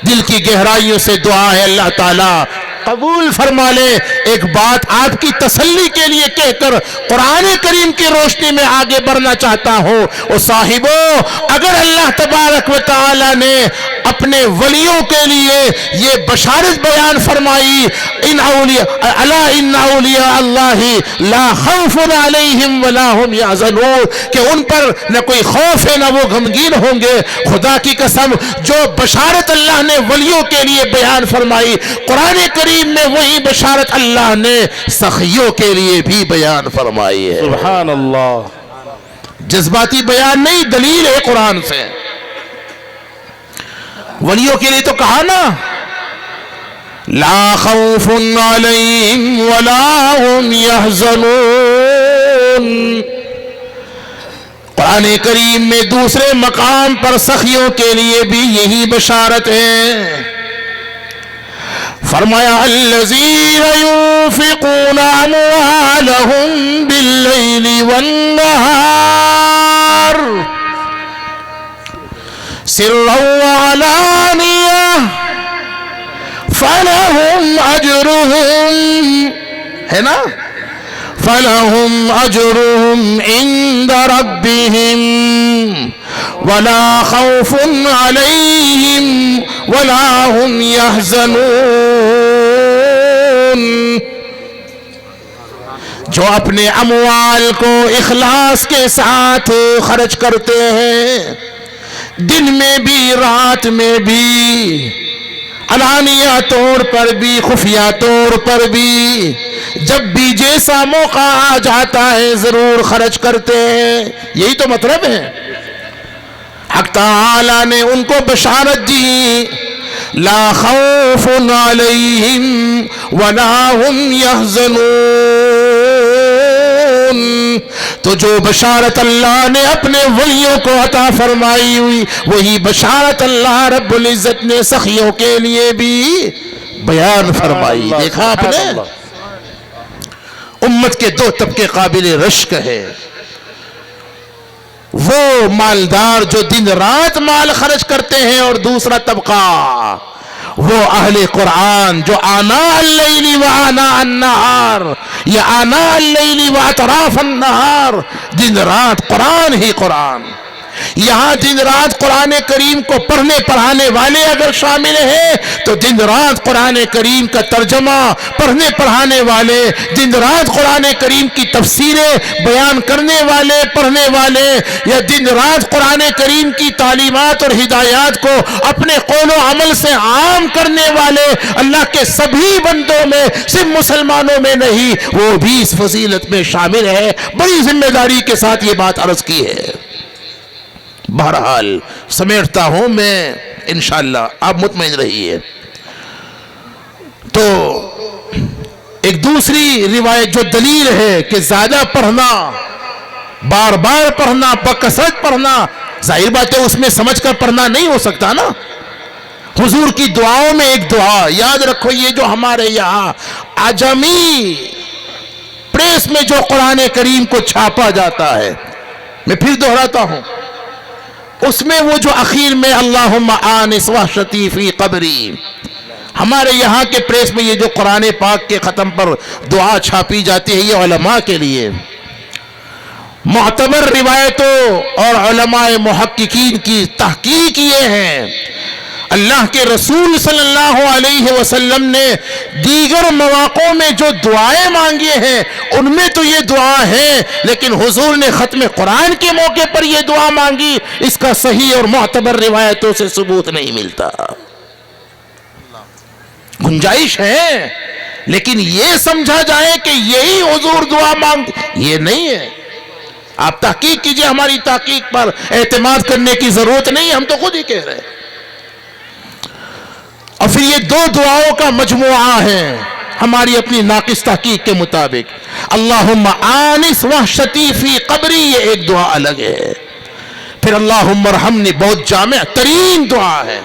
دل کی گہرائیوں سے دعا ہے اللہ تعالیٰ قبول فرما لے. ایک بات آپ کی تسلی کے لیے کہہ کر قرآن کریم کی روشنی میں آگے بڑھنا چاہتا ہوں. او صاحبوں، اگر اللہ تبارک و تعالی نے اپنے ولیوں کے لیے یہ بشارت بیان فرمائی، الا ان اولیاء اللہ لا خوف علیہم ولا هم یحزنون، کہ ان پر نہ کوئی خوف ہے نہ وہ غمگین ہوں گے. خدا کی قسم، جو بشارت اللہ نے ولیوں کے لیے بیان فرمائی، قرآن کریم میں وہی بشارت اللہ نے سخیوں کے لیے بھی بیان فرمائی ہے. سبحان اللہ. جذباتی بیان نہیں، دلیل ہے قرآن سے. ولیوں کے لیے تو کہا نا، لا خوف علیہم ولا هم یحزنون. قرآن کریم میں دوسرے مقام پر سخیوں کے لیے بھی یہی بشارت ہے. فرمایا الذین ينفقون اموالهم باللیل والنہار سرا وعلانیہ فلہم اجرہم، ہے نا، فلہم اجرہم عند ربہم ولا خوف علیہم ولا هم یحزنون. جو اپنے اموال کو اخلاص کے ساتھ خرچ کرتے ہیں، دن میں بھی رات میں بھی، علانیہ طور پر بھی خفیہ طور پر بھی، جب بھی جیسا موقع آ جاتا ہے ضرور خرچ کرتے ہیں. یہی تو مطلب ہے. حق تعالی نے ان کو بشارت دی، لا خوف علیہم ولا هم یحزنون. تو جو بشارت اللہ نے اپنے ولیوں کو عطا فرمائی ہوئی، وہی بشارت اللہ رب العزت نے سخیوں کے لیے بھی بیان فرمائی. دیکھا آپ نے، امت کے دو طبقے قابل رشک ہے. وہ مالدار جو دن رات مال خرچ کرتے ہیں، اور دوسرا طبقہ وہ اہل قرآن جو آناء اللیل و آناء النہار، یا آناء اللیل و اطراف النہار، دن رات قرآن ہی قرآن. یہاں دن رات قرآن کریم کو پڑھنے پڑھانے والے اگر شامل ہیں تو دن رات قرآن کریم کا ترجمہ پڑھنے پڑھانے والے، دن رات قرآن کریم کی تفسیریں بیان کرنے والے، پڑھنے والے، یا دن رات قرآن کریم کی تعلیمات اور ہدایات کو اپنے قول و عمل سے عام کرنے والے، اللہ کے سبھی بندوں میں، صرف مسلمانوں میں نہیں، وہ بھی اس فضیلت میں شامل ہے. بڑی ذمہ داری کے ساتھ یہ بات عرض کی ہے. بہرحال سمیٹتا ہوں میں انشاءاللہ، آپ مطمئن رہیے۔ تو ایک دوسری روایت جو دلیل ہے کہ زیادہ پڑھنا، بار بار پڑھنا، بکثرت پڑھنا، ظاہر بات ہے اس میں سمجھ کر پڑھنا نہیں ہو سکتا نا۔ حضور کی دعاؤں میں ایک دعا یاد رکھو، یہ جو ہمارے یہاں عجمی پریس میں جو قرآن کریم کو چھاپا جاتا ہے، میں پھر دہراتا ہوں، اس میں وہ جو اخیر میں اللہم آنس وحشتی فی قبری، ہمارے یہاں کے پریس میں یہ جو قرآن پاک کے ختم پر دعا چھاپی جاتی ہے، یہ علماء کے لیے معتبر روایتوں اور علماء محققین کی تحقیق یہ ہے، اللہ کے رسول صلی اللہ علیہ وسلم نے دیگر مواقعوں میں جو دعائیں مانگی ہیں ان میں تو یہ دعا ہے، لیکن حضور نے ختم قرآن کے موقع پر یہ دعا مانگی، اس کا صحیح اور معتبر روایتوں سے ثبوت نہیں ملتا۔ گنجائش ہے، لیکن یہ سمجھا جائے کہ یہی حضور دعا مانگ، یہ نہیں ہے۔ آپ تحقیق کیجئے، ہماری تحقیق پر اعتماد کرنے کی ضرورت نہیں، ہم تو خود ہی کہہ رہے ہیں۔ اور پھر یہ دو دعاؤں کا مجموعہ ہے ہماری اپنی ناقص تحقیق کے مطابق، اللہم آنس وحشتی فی قبری، یہ ایک دعا الگ ہے۔ پھر اللہم ارحمنی بہت جامع ترین دعا ہے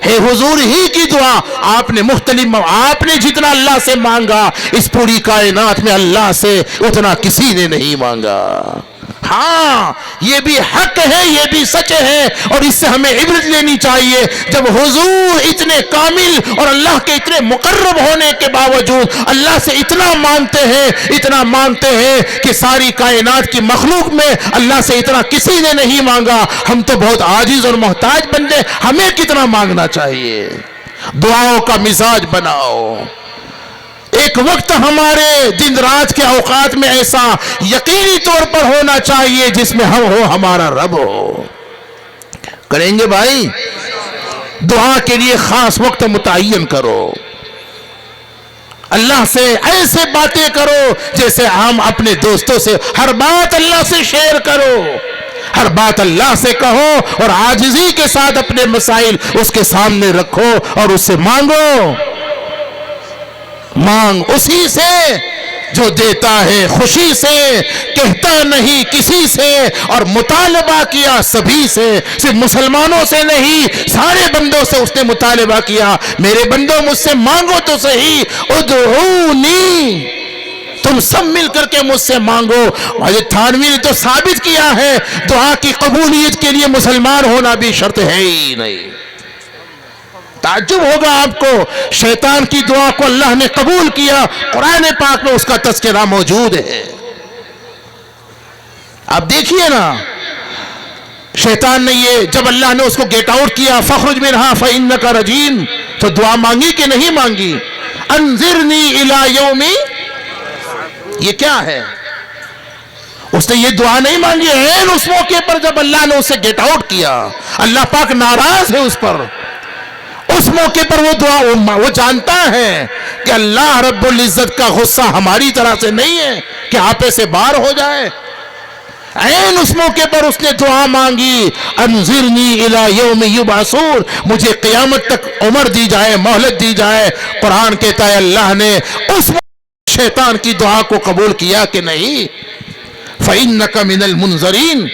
حضور ہی کی دعا۔ آپ نے مختلف، آپ نے جتنا اللہ سے مانگا اس پوری کائنات میں اللہ سے اتنا کسی نے نہیں مانگا۔ ہاں یہ بھی حق ہے، یہ بھی سچ ہے، اور اس سے ہمیں عبرت لینی چاہیے۔ جب حضور اتنے کامل اور اللہ کے اتنے مقرب ہونے کے باوجود اللہ سے اتنا مانگتے ہیں کہ ساری کائنات کی مخلوق میں اللہ سے اتنا کسی نے نہیں مانگا، ہم تو بہت عاجز اور محتاج بندے، ہمیں کتنا مانگنا چاہیے۔ دعاؤں کا مزاج بناؤ۔ ایک وقت ہمارے دن رات کے اوقات میں ایسا یقینی طور پر ہونا چاہیے جس میں ہم ہو، ہمارا رب ہو۔ کریں گے بھائی؟ دعا کے لیے خاص وقت متعین کرو، اللہ سے ایسے باتیں کرو جیسے ہم اپنے دوستوں سے، ہر بات اللہ سے شیئر کرو، ہر بات اللہ سے کہو، اور عاجزی کے ساتھ اپنے مسائل اس کے سامنے رکھو اور اس سے مانگو۔ مانگ اسی سے جو دیتا ہے خوشی سے، کہتا نہیں کسی سے، اور مطالبہ کیا سبھی سے، صرف مسلمانوں سے نہیں، سارے بندوں سے اس نے مطالبہ کیا، میرے بندوں مجھ سے مانگو تو صحیح، ادعونی، تم سب مل کر کے مجھ سے مانگو۔ حضرت تھانوی نے تو ثابت کیا ہے دعا کی قبولیت کے لیے مسلمان ہونا بھی شرط ہے ہی نہیں۔ تعجب ہوگا آپ کو، شیطان کی دعا کو اللہ نے قبول کیا، قرآن پاک میں اس کا تذکرہ موجود ہے۔ آپ دیکھیے نا، شیطان نے یہ جب اللہ نے اس کو گیٹ آؤٹ کیا، فخرج منہا فإنک رجیم، تو دعا مانگی کہ نہیں مانگی؟ انذرنی الی یوم، یہ کیا ہے؟ اس نے یہ دعا نہیں مانگی، عین اس موقع پر جب اللہ نے اسے گیٹ آؤٹ کیا، اللہ پاک ناراض ہے اس پر، اس موقع پر وہ دعا، وہ جانتا ہے کہ اللہ رب العزت کا غصہ ہماری طرح سے نہیں ہے کہ آپے سے باہر ہو جائے۔ عین اس موقع پر اس نے دعا مانگی، انذرنی الی یوم یبعثون، مجھے قیامت تک عمر دی جائے، مہلت دی جائے۔ قرآن کہتا ہے اللہ نے اس شیطان کی دعا کو قبول کیا کہ نہیں؟ فإنک من المنذرین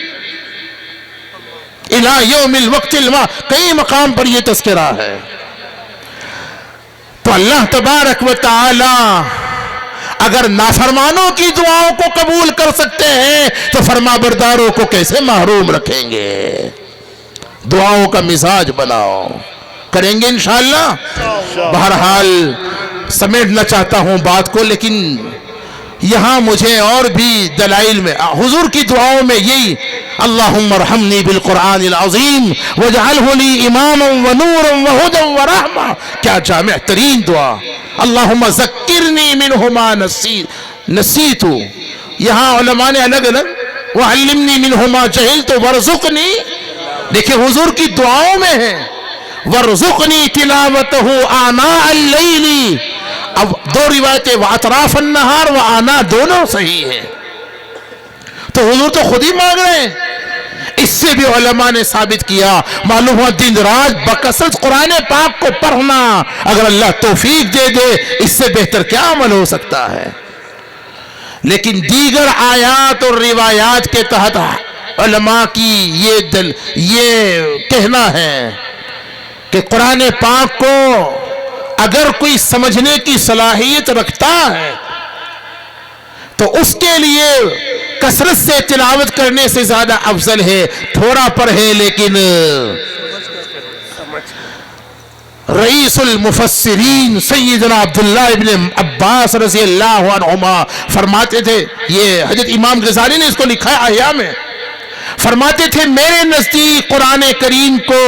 الى یوم الوقت کئی مقام پر یہ تذکرہ ہے۔ تو اللہ تبارک و تعالی اگر نافرمانوں کی دعاؤں کو قبول کر سکتے ہیں تو فرما برداروں کو کیسے محروم رکھیں گے؟ دعاؤں کا مزاج بناؤ، کریں گے انشاءاللہ۔ بہرحال سمیٹنا چاہتا ہوں بات کو، لیکن یہاں مجھے اور بھی دلائل میں حضور کی دعاؤں میں یہی اللہم ارحمنی بالقرآن العظیم واجعلہ لی اماما ونورا وہدا ورحمہ، کیا جامع ترین دعا۔ اللہم ذکرنی منہما نسیت، یہاں علماء نے الگ الگ، وعلمنی منہما جہلت ورزقنی، دیکھیں حضور کی دعاؤں میں ہے ورزقنی تلاوتہ آناء اللیل۔ اب دو روایتیں واطراف النہار و آنا دونوں صحیح ہیں، تو حضور تو خود ہی مانگ رہے ہیں۔ اس سے بھی علماء نے ثابت کیا، معلوم ہوا دن رات بکثرت قرآن پاک کو پڑھنا اگر اللہ توفیق دے دے اس سے بہتر کیا عمل ہو سکتا ہے۔ لیکن دیگر آیات اور روایات کے تحت علماء کی یہ کہنا ہے کہ قرآن پاک کو اگر کوئی سمجھنے کی صلاحیت رکھتا ہے تو اس کے لیے کثرت سے تلاوت کرنے سے زیادہ افضل ہے، تھوڑا پڑھے لیکن رئیس المفسرین سیدنا عبداللہ ابن عباس رضی اللہ عنہما فرماتے تھے، یہ حضرت امام غزالی نے اس کو لکھا ہے احیاء میں، فرماتے تھے میرے نزدیک قرآن کریم کو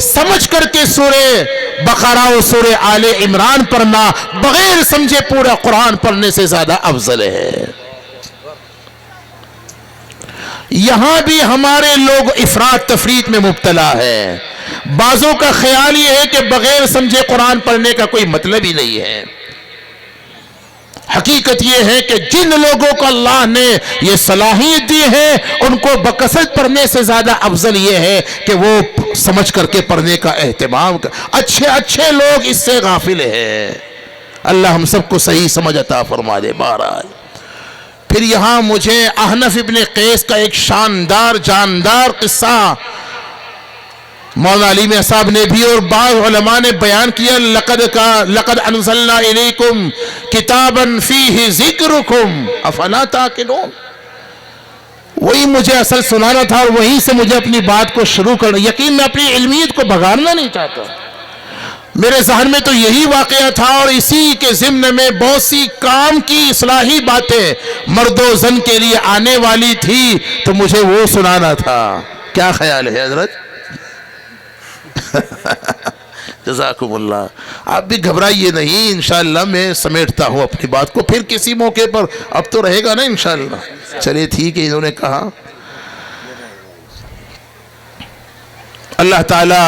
سمجھ کر کے سورہ بقرہ و سورہ آل عمران پڑھنا بغیر سمجھے پورا قرآن پڑھنے سے زیادہ افضل ہے۔ یہاں بھی ہمارے لوگ افراط تفریط میں مبتلا ہے، بعضوں کا خیال یہ ہے کہ بغیر سمجھے قرآن پڑھنے کا کوئی مطلب ہی نہیں ہے۔ حقیقت یہ ہے کہ جن لوگوں کو اللہ نے یہ صلاحیت دی ہے ان کو بکثرت پڑھنے سے زیادہ افضل یہ ہے کہ وہ سمجھ کر کے پڑھنے کا اہتمام اچھے لوگ اس سے غافل ہیں۔ اللہ ہم سب کو صحیح سمجھ عطا فرما دے۔ بہرحال پھر یہاں مجھے احنف ابن قیس کا ایک شاندار جاندار قصہ مولانا علی صاحب نے بھی اور بعض علماء نے بیان کیا، لقد انزلنا الیکم کتابا فیہ ذکرکم افلا تعقلون، وہی مجھے اصل سنانا تھا اور وہیں سے مجھے اپنی بات کو شروع کرنا، یقین میں اپنی علمیت کو بگاڑنا نہیں چاہتا، میرے ذہن میں تو یہی واقعہ تھا اور اسی کے ضمن میں بہت سی کام کی اصلاحی باتیں مرد و زن کے لیے آنے والی تھی تو مجھے وہ سنانا تھا۔ کیا خیال ہے حضرت؟ جزاکم اللہ۔ آپ بھی گھبرائیے نہیں، انشاءاللہ میں سمیٹتا ہوں اپنی بات کو، پھر کسی موقع پر اب تو رہے گا نا انشاءاللہ۔ چلیے ٹھیک ہے، انہوں نے کہا اللہ تعالی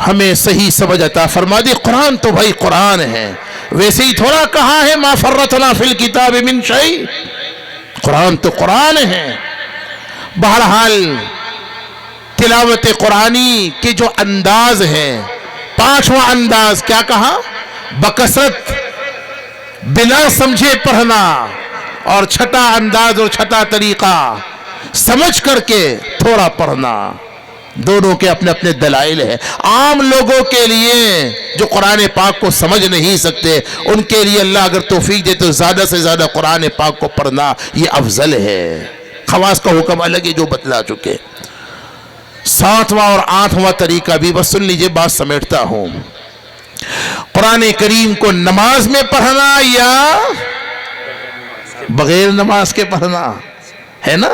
ہمیں صحیح سمجھ عطا فرما دی۔ قرآن تو بھائی قرآن ہے، ویسے ہی تھوڑا کہا ہے ما فرطنا فی الکتاب من شیء، قرآن تو قرآن ہے۔ بہرحال تلاوت قرآنی کے جو انداز ہے، پانچواں انداز کیا کہا؟ بکثرت بلا سمجھے پڑھنا، اور چھٹا انداز اور چھٹا طریقہ سمجھ کر کے تھوڑا پڑھنا، دونوں کے اپنے اپنے دلائل ہیں۔ عام لوگوں کے لیے جو قرآن پاک کو سمجھ نہیں سکتے ان کے لیے اللہ اگر توفیق دے تو زیادہ سے زیادہ قرآن پاک کو پڑھنا یہ افضل ہے۔ خواص کا حکم الگ ہے جو بتلا چکے۔ ساتواں اور آٹھواں طریقہ بھی بس سن لیجئے، بات سمیٹتا ہوں۔ قرآن کریم کو نماز میں پڑھنا یا بغیر نماز کے پڑھنا ہے نا؟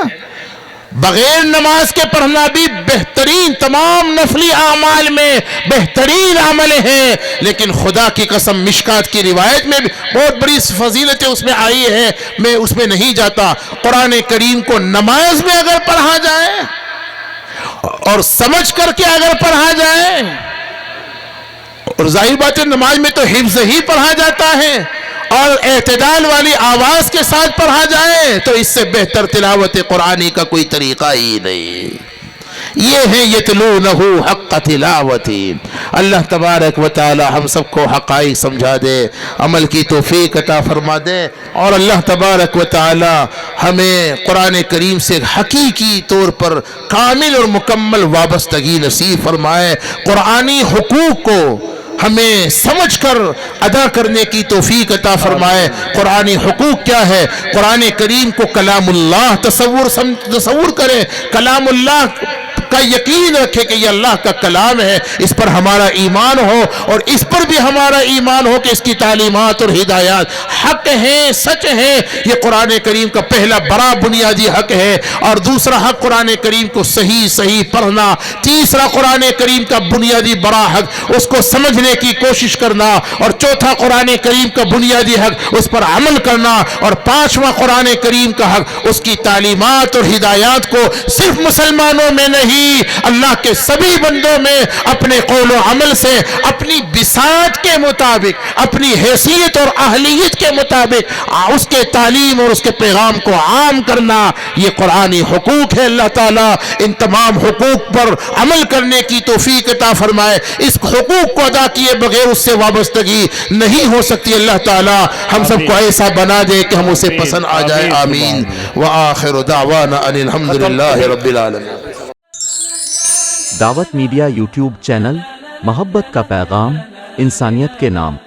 بغیر نماز کے پڑھنا بھی بہترین، تمام نفلی اعمال میں بہترین عمل ہے، لیکن خدا کی قسم مشکات کی روایت میں بھی بہت بڑی فضیلتیں اس میں آئی ہے، میں اس میں نہیں جاتا۔ قرآن کریم کو نماز میں اگر پڑھا جائے اور سمجھ کر کے اگر پڑھا جائے، اور ظاہر بات ہے نماز میں تو حفظ ہی پڑھا جاتا ہے، اور اعتدال والی آواز کے ساتھ پڑھا جائے تو اس سے بہتر تلاوت قرآنی کا کوئی طریقہ ہی نہیں۔ یہ ہے یتلونہ حق تلاوتی۔ اللہ تبارک و تعالی ہم سب کو حقائق سمجھا دے، عمل کی توفیق عطا فرما دے، اور اللہ تبارک و تعالی ہمیں قرآن کریم سے حقیقی طور پر کامل اور مکمل وابستگی نصیب فرمائے، قرآنی حقوق کو ہمیں سمجھ کر ادا کرنے کی توفیق عطا فرمائے۔ قرآنی حقوق کیا ہے؟ قرآن کریم کو کلام اللہ تصور کریں، کلام اللہ کا یقین رکھے کہ یہ اللہ کا کلام ہے، اس پر ہمارا ایمان ہو، اور اس پر بھی ہمارا ایمان ہو کہ اس کی تعلیمات اور ہدایات حق ہیں، سچ ہیں۔ یہ قرآن کریم کا پہلا بڑا بنیادی حق ہے، اور دوسرا حق قرآن کریم کو صحیح پڑھنا، تیسرا قرآن کریم کا بنیادی بڑا حق اس کو سمجھنے کی کوشش کرنا، اور چوتھا قرآن کریم کا بنیادی حق اس پر عمل کرنا، اور پانچواں قرآن کریم کا حق اس کی تعلیمات اور ہدایات کو صرف مسلمانوں میں نہیں زندگی اللہ کے سبھی بندوں میں اپنے قول و عمل سے اپنی بساط کے مطابق اپنی حیثیت اور اہلیت کے مطابق اس کے تعلیم اور اس کے پیغام کو عام کرنا یہ قرآنی حقوق ہے. اللہ تعالیٰ ان تمام حقوق پر عمل کرنے کی توفیق عطا فرمائے. اس حقوق کو ادا کیے بغیر اس سے وابستگی نہیں ہو سکتی. اللہ تعالیٰ ہم سب کو ایسا بنا دے کہ ہم اسے پسند آ جائے. آمین. وآخر دعوانا ان الحمدللہ رب العالمین. دعوت میڈیا یوٹیوب چینل محبت کا پیغام انسانیت کے نام.